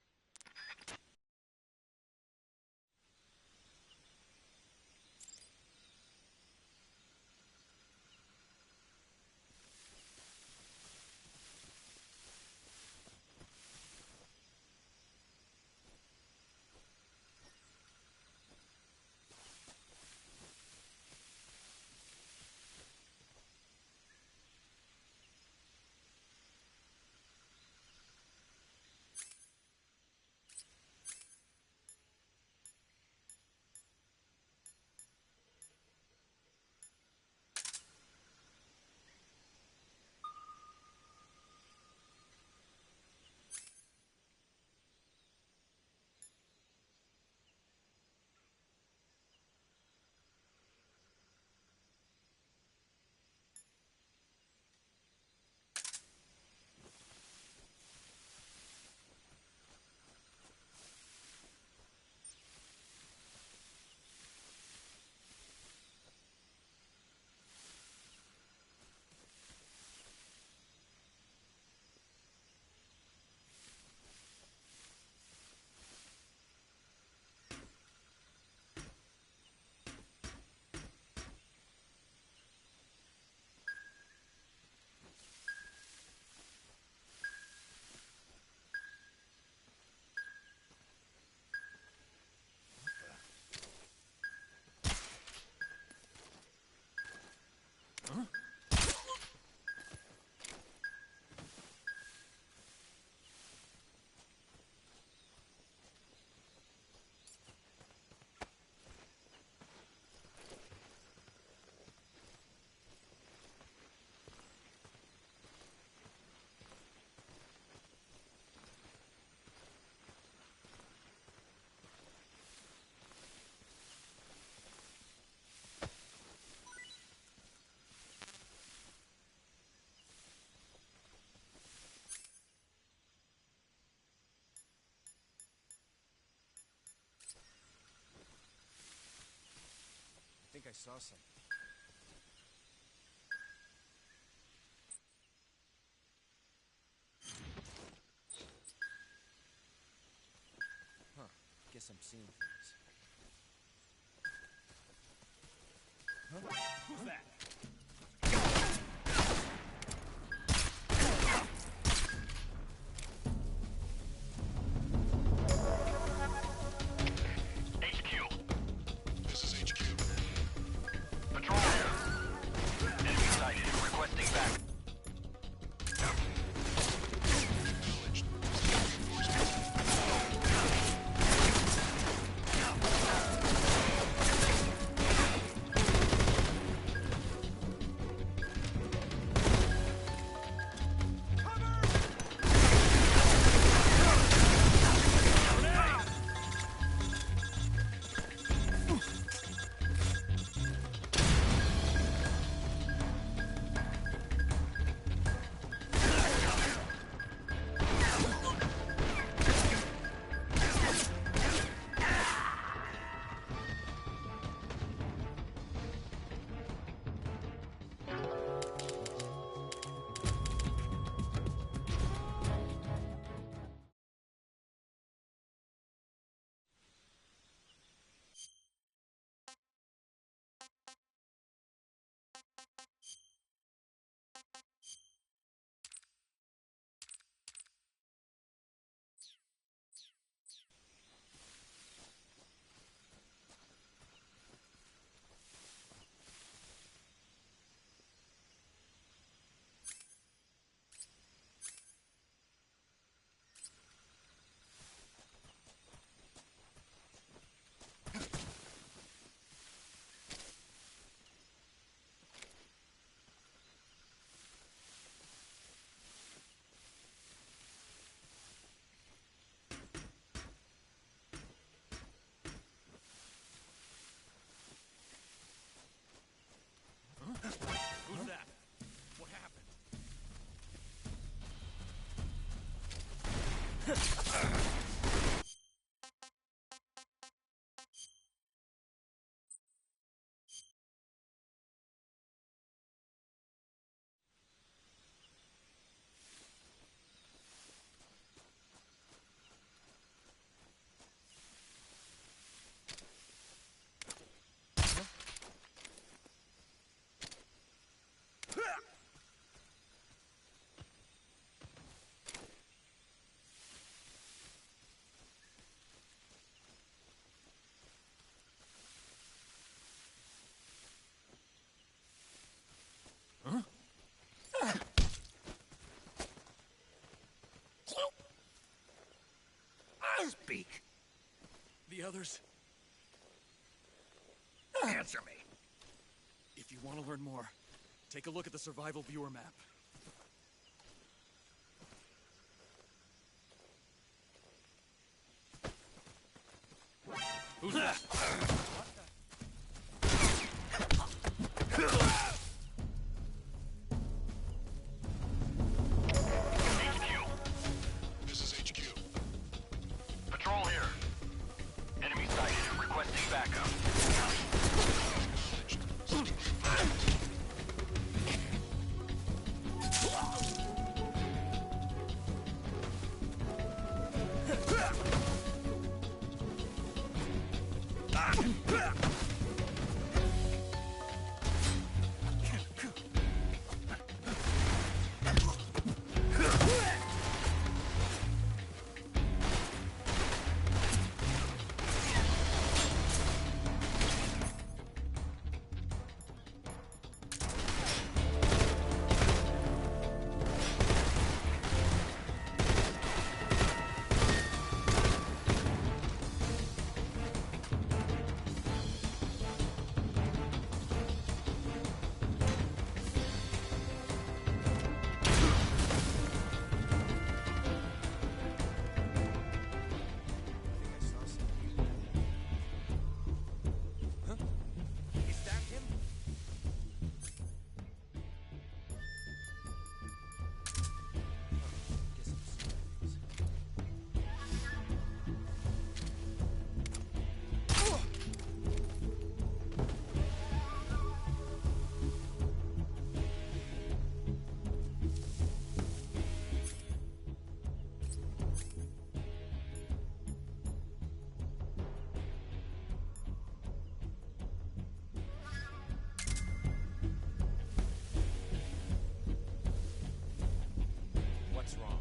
I think I saw something. Huh. Guess I'm seeing things. Huh? Who's that? others? Answer me. If you want to learn more, take a look at the survival viewer map. Who's that? This is HQ. Patrol here. Enemy sighted. Requesting backup. What's wrong?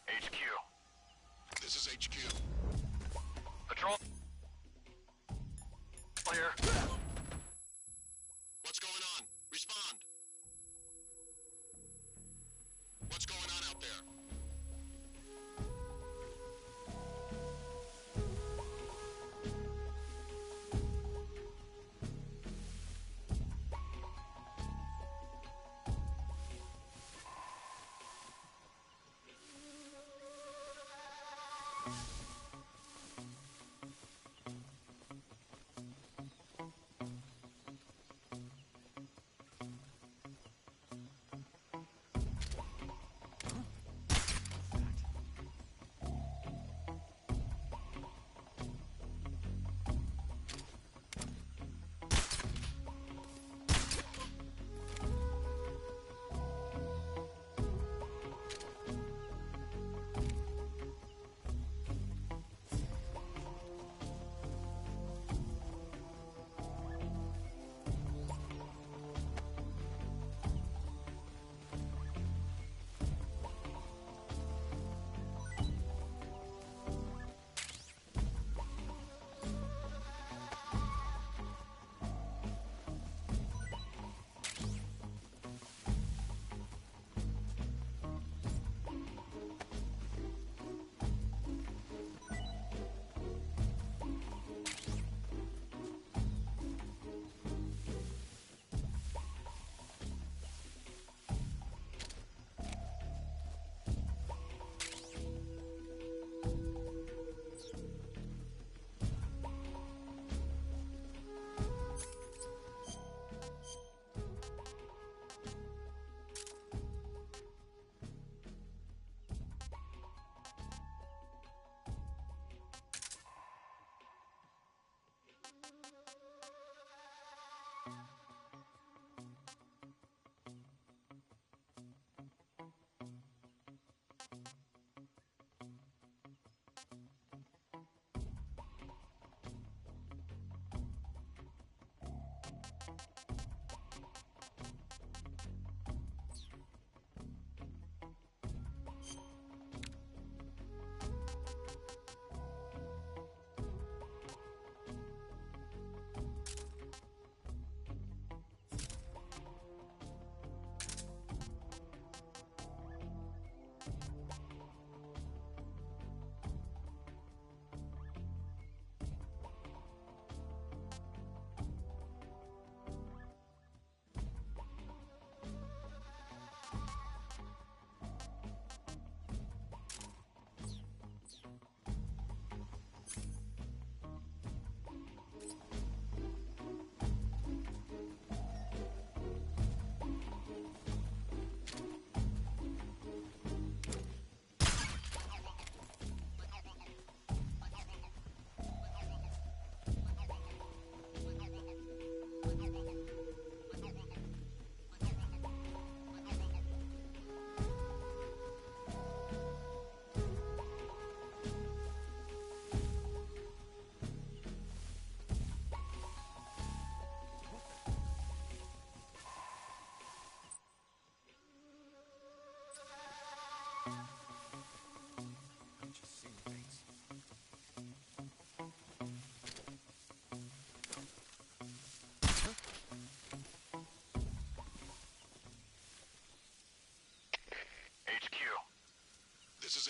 HQ. This is HQ. Patrol. Clear. What's going on? Respond. What's going on out there?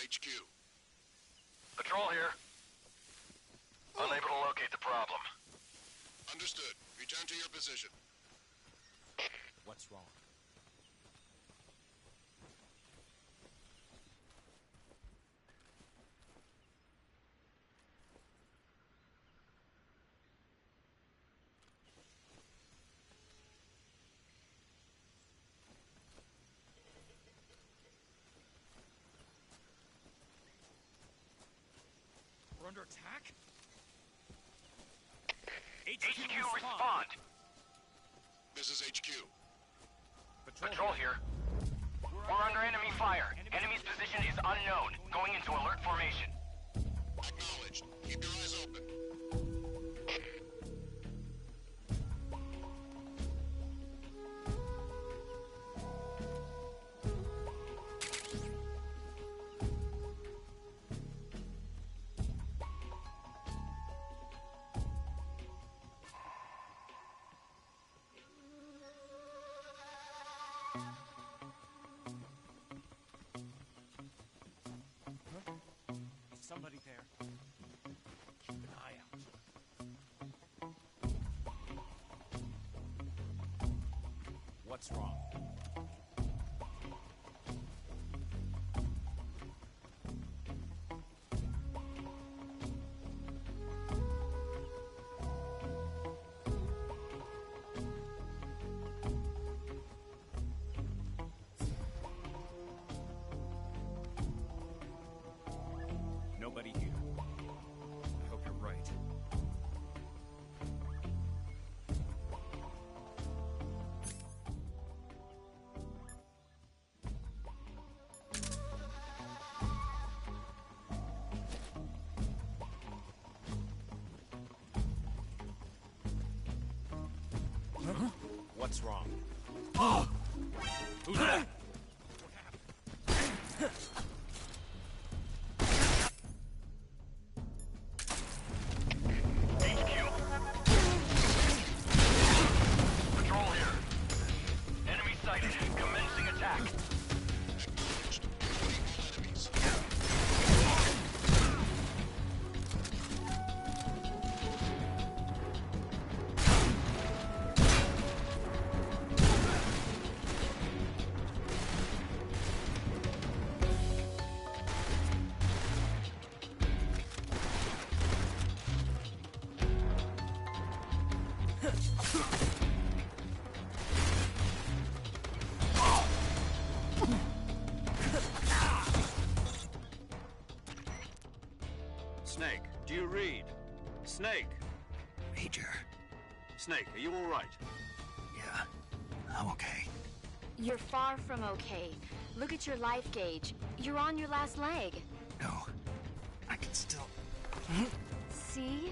HQ. Patrol here. Unable to locate the problem. Understood. Return to your position. What's wrong? We're under attack? HQ respond. This is HQ. Patrol here. We're under enemy fire. Enemy's position is unknown. Going into alert formation. Acknowledged. Keep your eyes open. Somebody there. Keep an eye out. What's wrong? Nobody here. I hope you're right. What's wrong? Who's that? Patrol here. Enemy sighted. Commencing attack. Acknowledged. Eliminate all Snake, do you read? Snake! Major. Snake, are you all right? Yeah, I'm okay. You're far from okay. Look at your life gauge. You're on your last leg. No, I can still... See?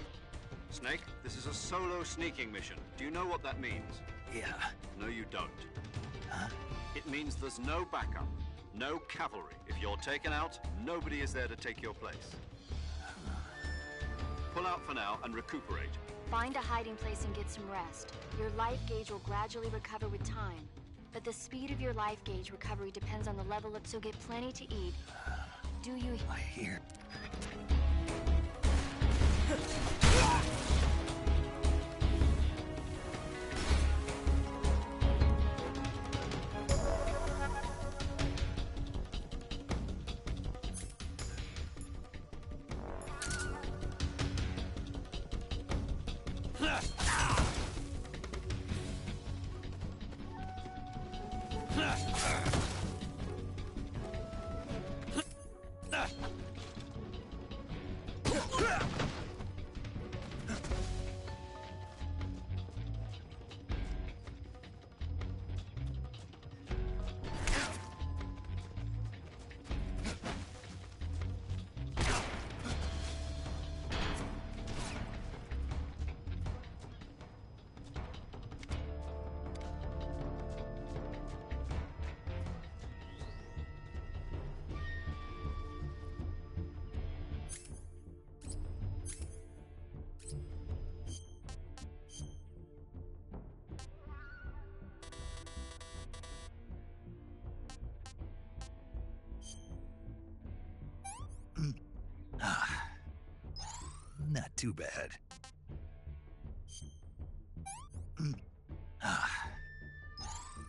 Snake, this is a solo sneaking mission. Do you know what that means? Yeah. No, you don't. Huh? It means there's no backup, no cavalry. If you're taken out, nobody is there to take your place. Pull out for now and recuperate. Find a hiding place and get some rest. Your life gauge will gradually recover with time. But the speed of your life gauge recovery depends on the level of... So get plenty to eat. Do you... I hear... too bad.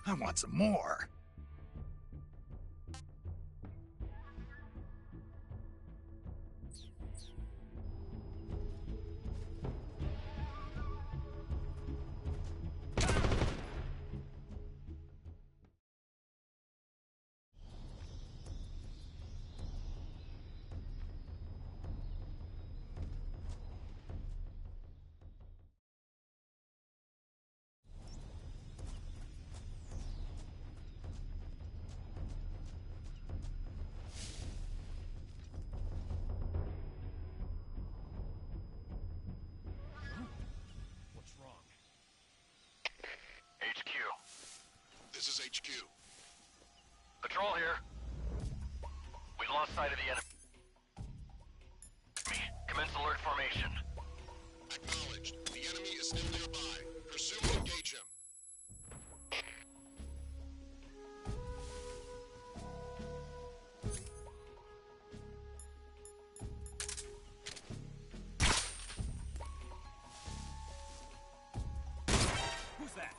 I want some more. What's wrong? HQ. This is HQ. Patrol here. We've lost sight of the enemy. Commence alert formation. Acknowledged. The enemy is still nearby. Pursue and engage him. Who's that?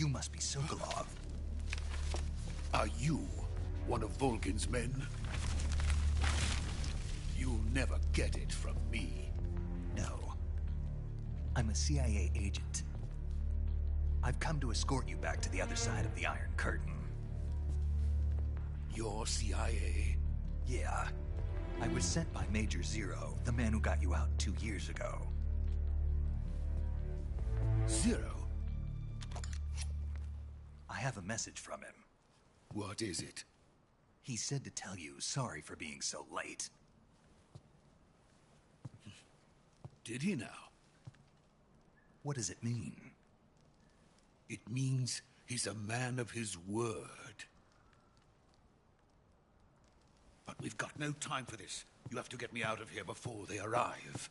You must be Sokolov. Are you one of Volgin's men? You'll never get it from me. No. I'm a CIA agent. I've come to escort you back to the other side of the Iron Curtain. You're CIA? Yeah. I was sent by Major Zero, the man who got you out 2 years ago. Zero? I have a message from him. What is it? He said to tell you sorry for being so late. Did he now? What does it mean? It means he's a man of his word. But we've got no time for this. You have to get me out of here before they arrive.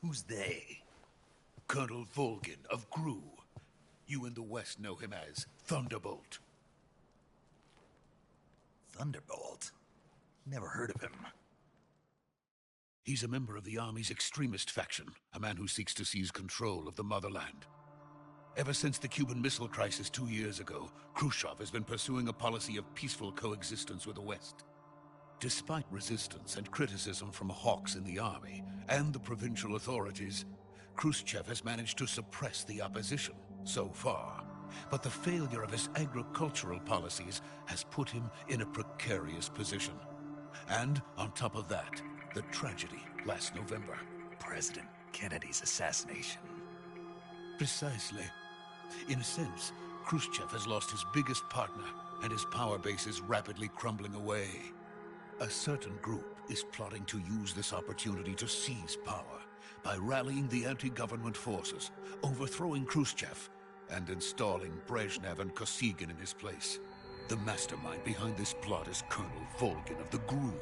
Who's they? Colonel Volgin of GRU. You in the West know him as Thunderbolt. Thunderbolt? Never heard of him. He's a member of the Army's extremist faction, a man who seeks to seize control of the motherland. Ever since the Cuban Missile Crisis 2 years ago, Khrushchev has been pursuing a policy of peaceful coexistence with the West. Despite resistance and criticism from hawks in the army and the provincial authorities, Khrushchev has managed to suppress the opposition so far. But the failure of his agricultural policies has put him in a precarious position. And on top of that, the tragedy last November. President Kennedy's assassination. Precisely. In a sense, Khrushchev has lost his biggest partner, and his power base is rapidly crumbling away. A certain group is plotting to use this opportunity to seize power by rallying the anti-government forces, overthrowing Khrushchev, and installing Brezhnev and Kosygin in his place. The mastermind behind this plot is Colonel Volgin of the GRU.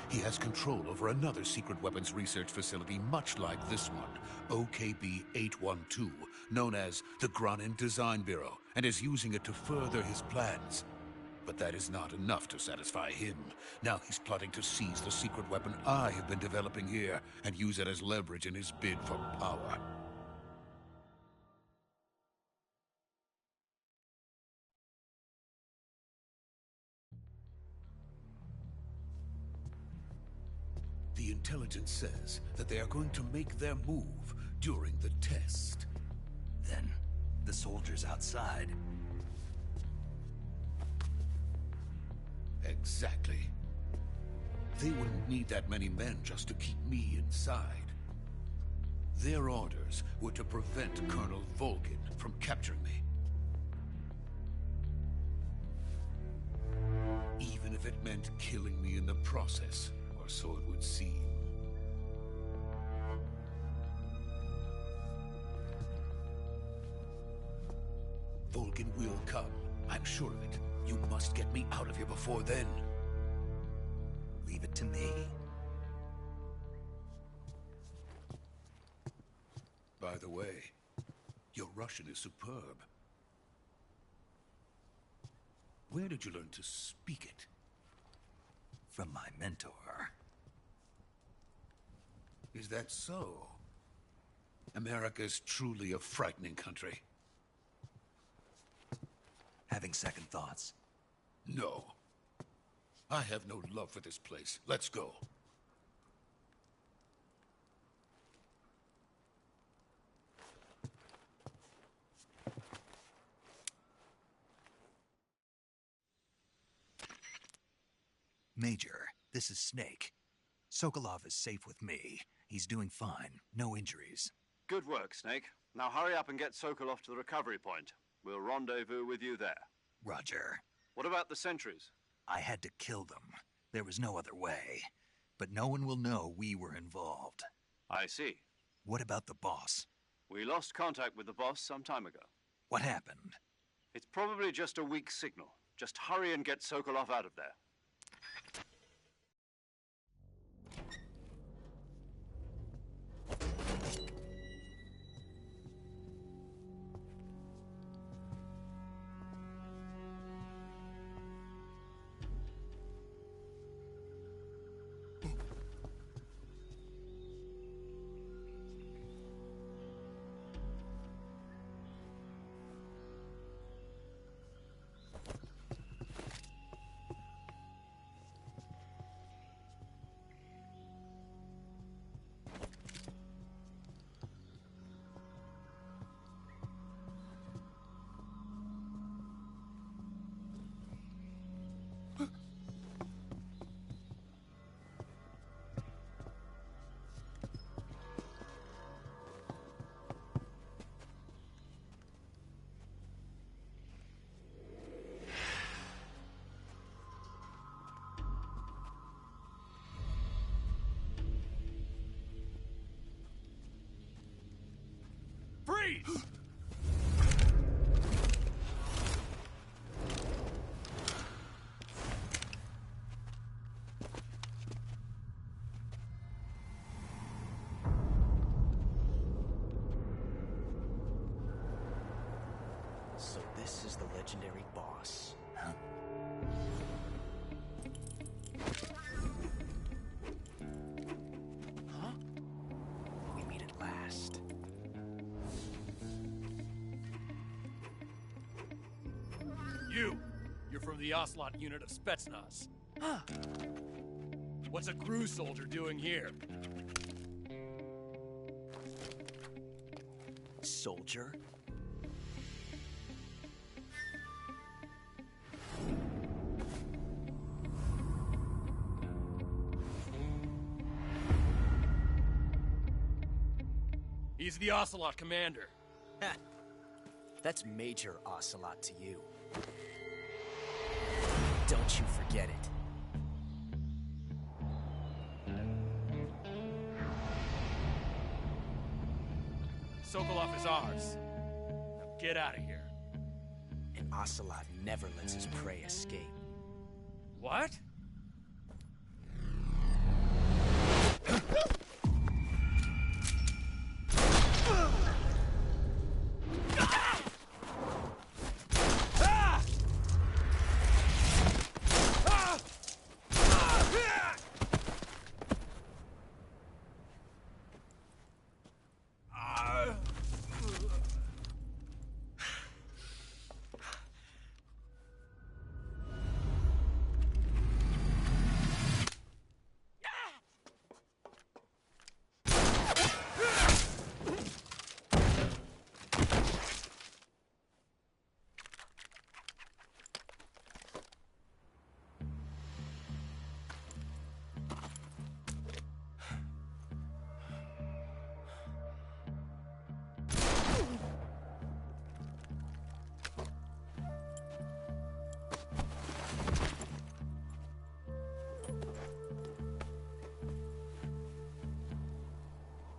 He has control over another secret weapons research facility much like this one, OKB-812, known as the Granin Design Bureau, and is using it to further his plans. But that is not enough to satisfy him. Now he's plotting to seize the secret weapon I have been developing here and use it as leverage in his bid for power. The intelligence says that they are going to make their move during the test. Then, the soldiers outside. Exactly. They wouldn't need that many men just to keep me inside. Their orders were to prevent Colonel Volgin from capturing me. Even if it meant killing me in the process, or so it would seem. Volgin will come. I'm sure of it. You must get me out of here before then. Leave it to me. By the way, your Russian is superb. Where did you learn to speak it? From my mentor. Is that so? America's truly a frightening country. Having second thoughts? No. I have no love for this place. Let's go. Major, this is Snake. Sokolov is safe with me. He's doing fine. No injuries. Good work, Snake. Now hurry up and get Sokolov to the recovery point. We'll rendezvous with you there. Roger. What about the sentries? I had to kill them. There was no other way. But no one will know we were involved. I see. What about the boss? We lost contact with the boss some time ago. What happened? It's probably just a weak signal. Just hurry and get Sokolov out of there. Freeze! So this is the legendary boss. Huh? Huh? We meet at last. You're from the Ocelot unit of Spetsnaz. Huh. What's a crew soldier doing here? Soldier? He's the Ocelot commander. Ha! That's Major Ocelot to you. Don't you forget it. Sokolov is ours. Now get out of here. And Ocelot never lets his prey escape. What?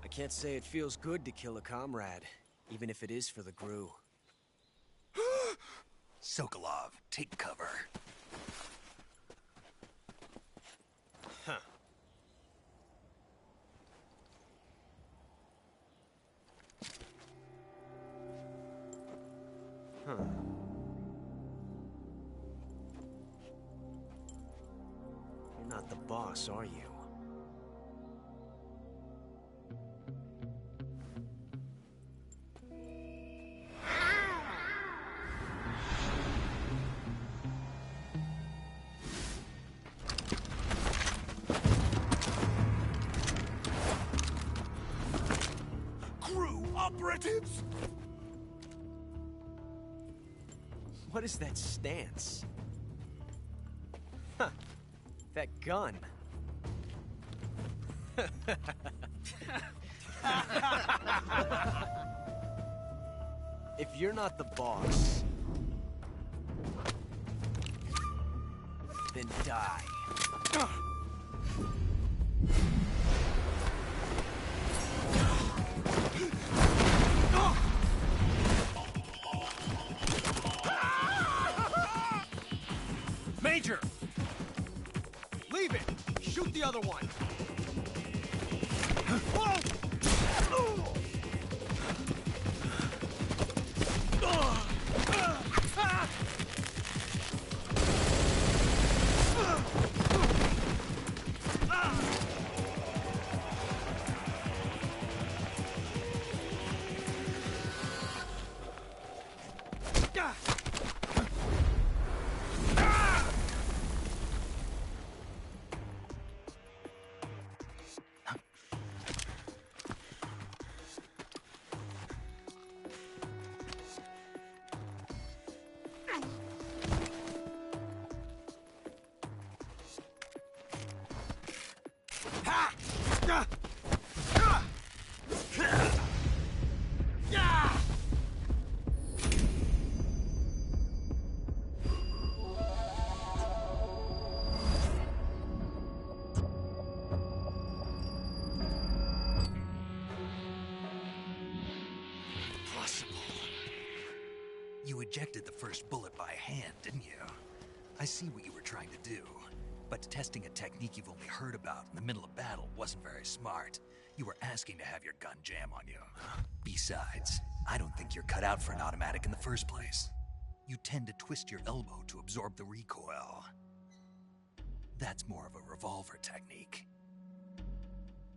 I can't say it feels good to kill a comrade, even if it is for the Gru. Sokolov, take cover. Huh. Huh. You're not the boss, are you? Operatives! What is that stance? Huh. That gun. If you're not the boss, then die. Major! Leave it! Shoot the other one! ejected the first bullet by hand, didn't you? I see what you were trying to do. But testing a technique you've only heard about in the middle of battle wasn't very smart. You were asking to have your gun jam on you. Besides, I don't think you're cut out for an automatic in the first place. You tend to twist your elbow to absorb the recoil. That's more of a revolver technique.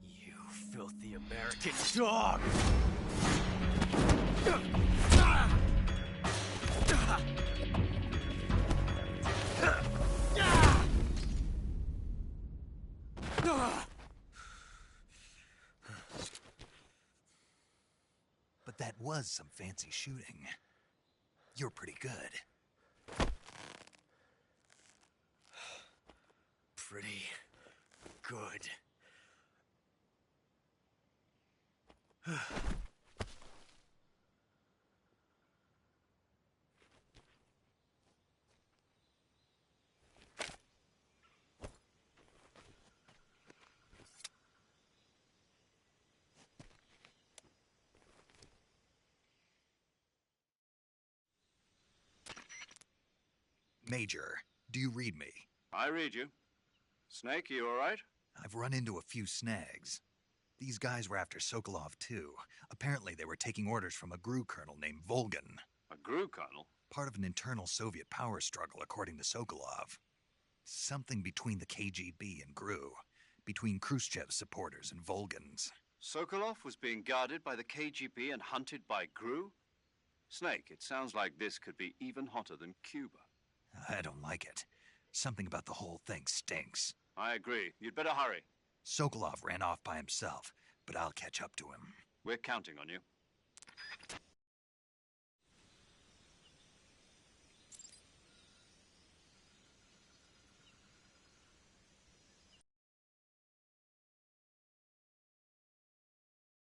You filthy American dog! But that was some fancy shooting. You're pretty good. Pretty good. Major, do you read me? I read you. Snake, you all right? I've run into a few snags. These guys were after Sokolov, too. Apparently they were taking orders from a GRU colonel named Volgan. A GRU colonel? Part of an internal Soviet power struggle, according to Sokolov. Something between the KGB and GRU. Between Khrushchev's supporters and Volgan's. Sokolov was being guarded by the KGB and hunted by GRU? Snake, it sounds like this could be even hotter than Cuba. I don't like it. Something about the whole thing stinks. I agree. You'd better hurry. Sokolov ran off by himself, but I'll catch up to him. We're counting on you.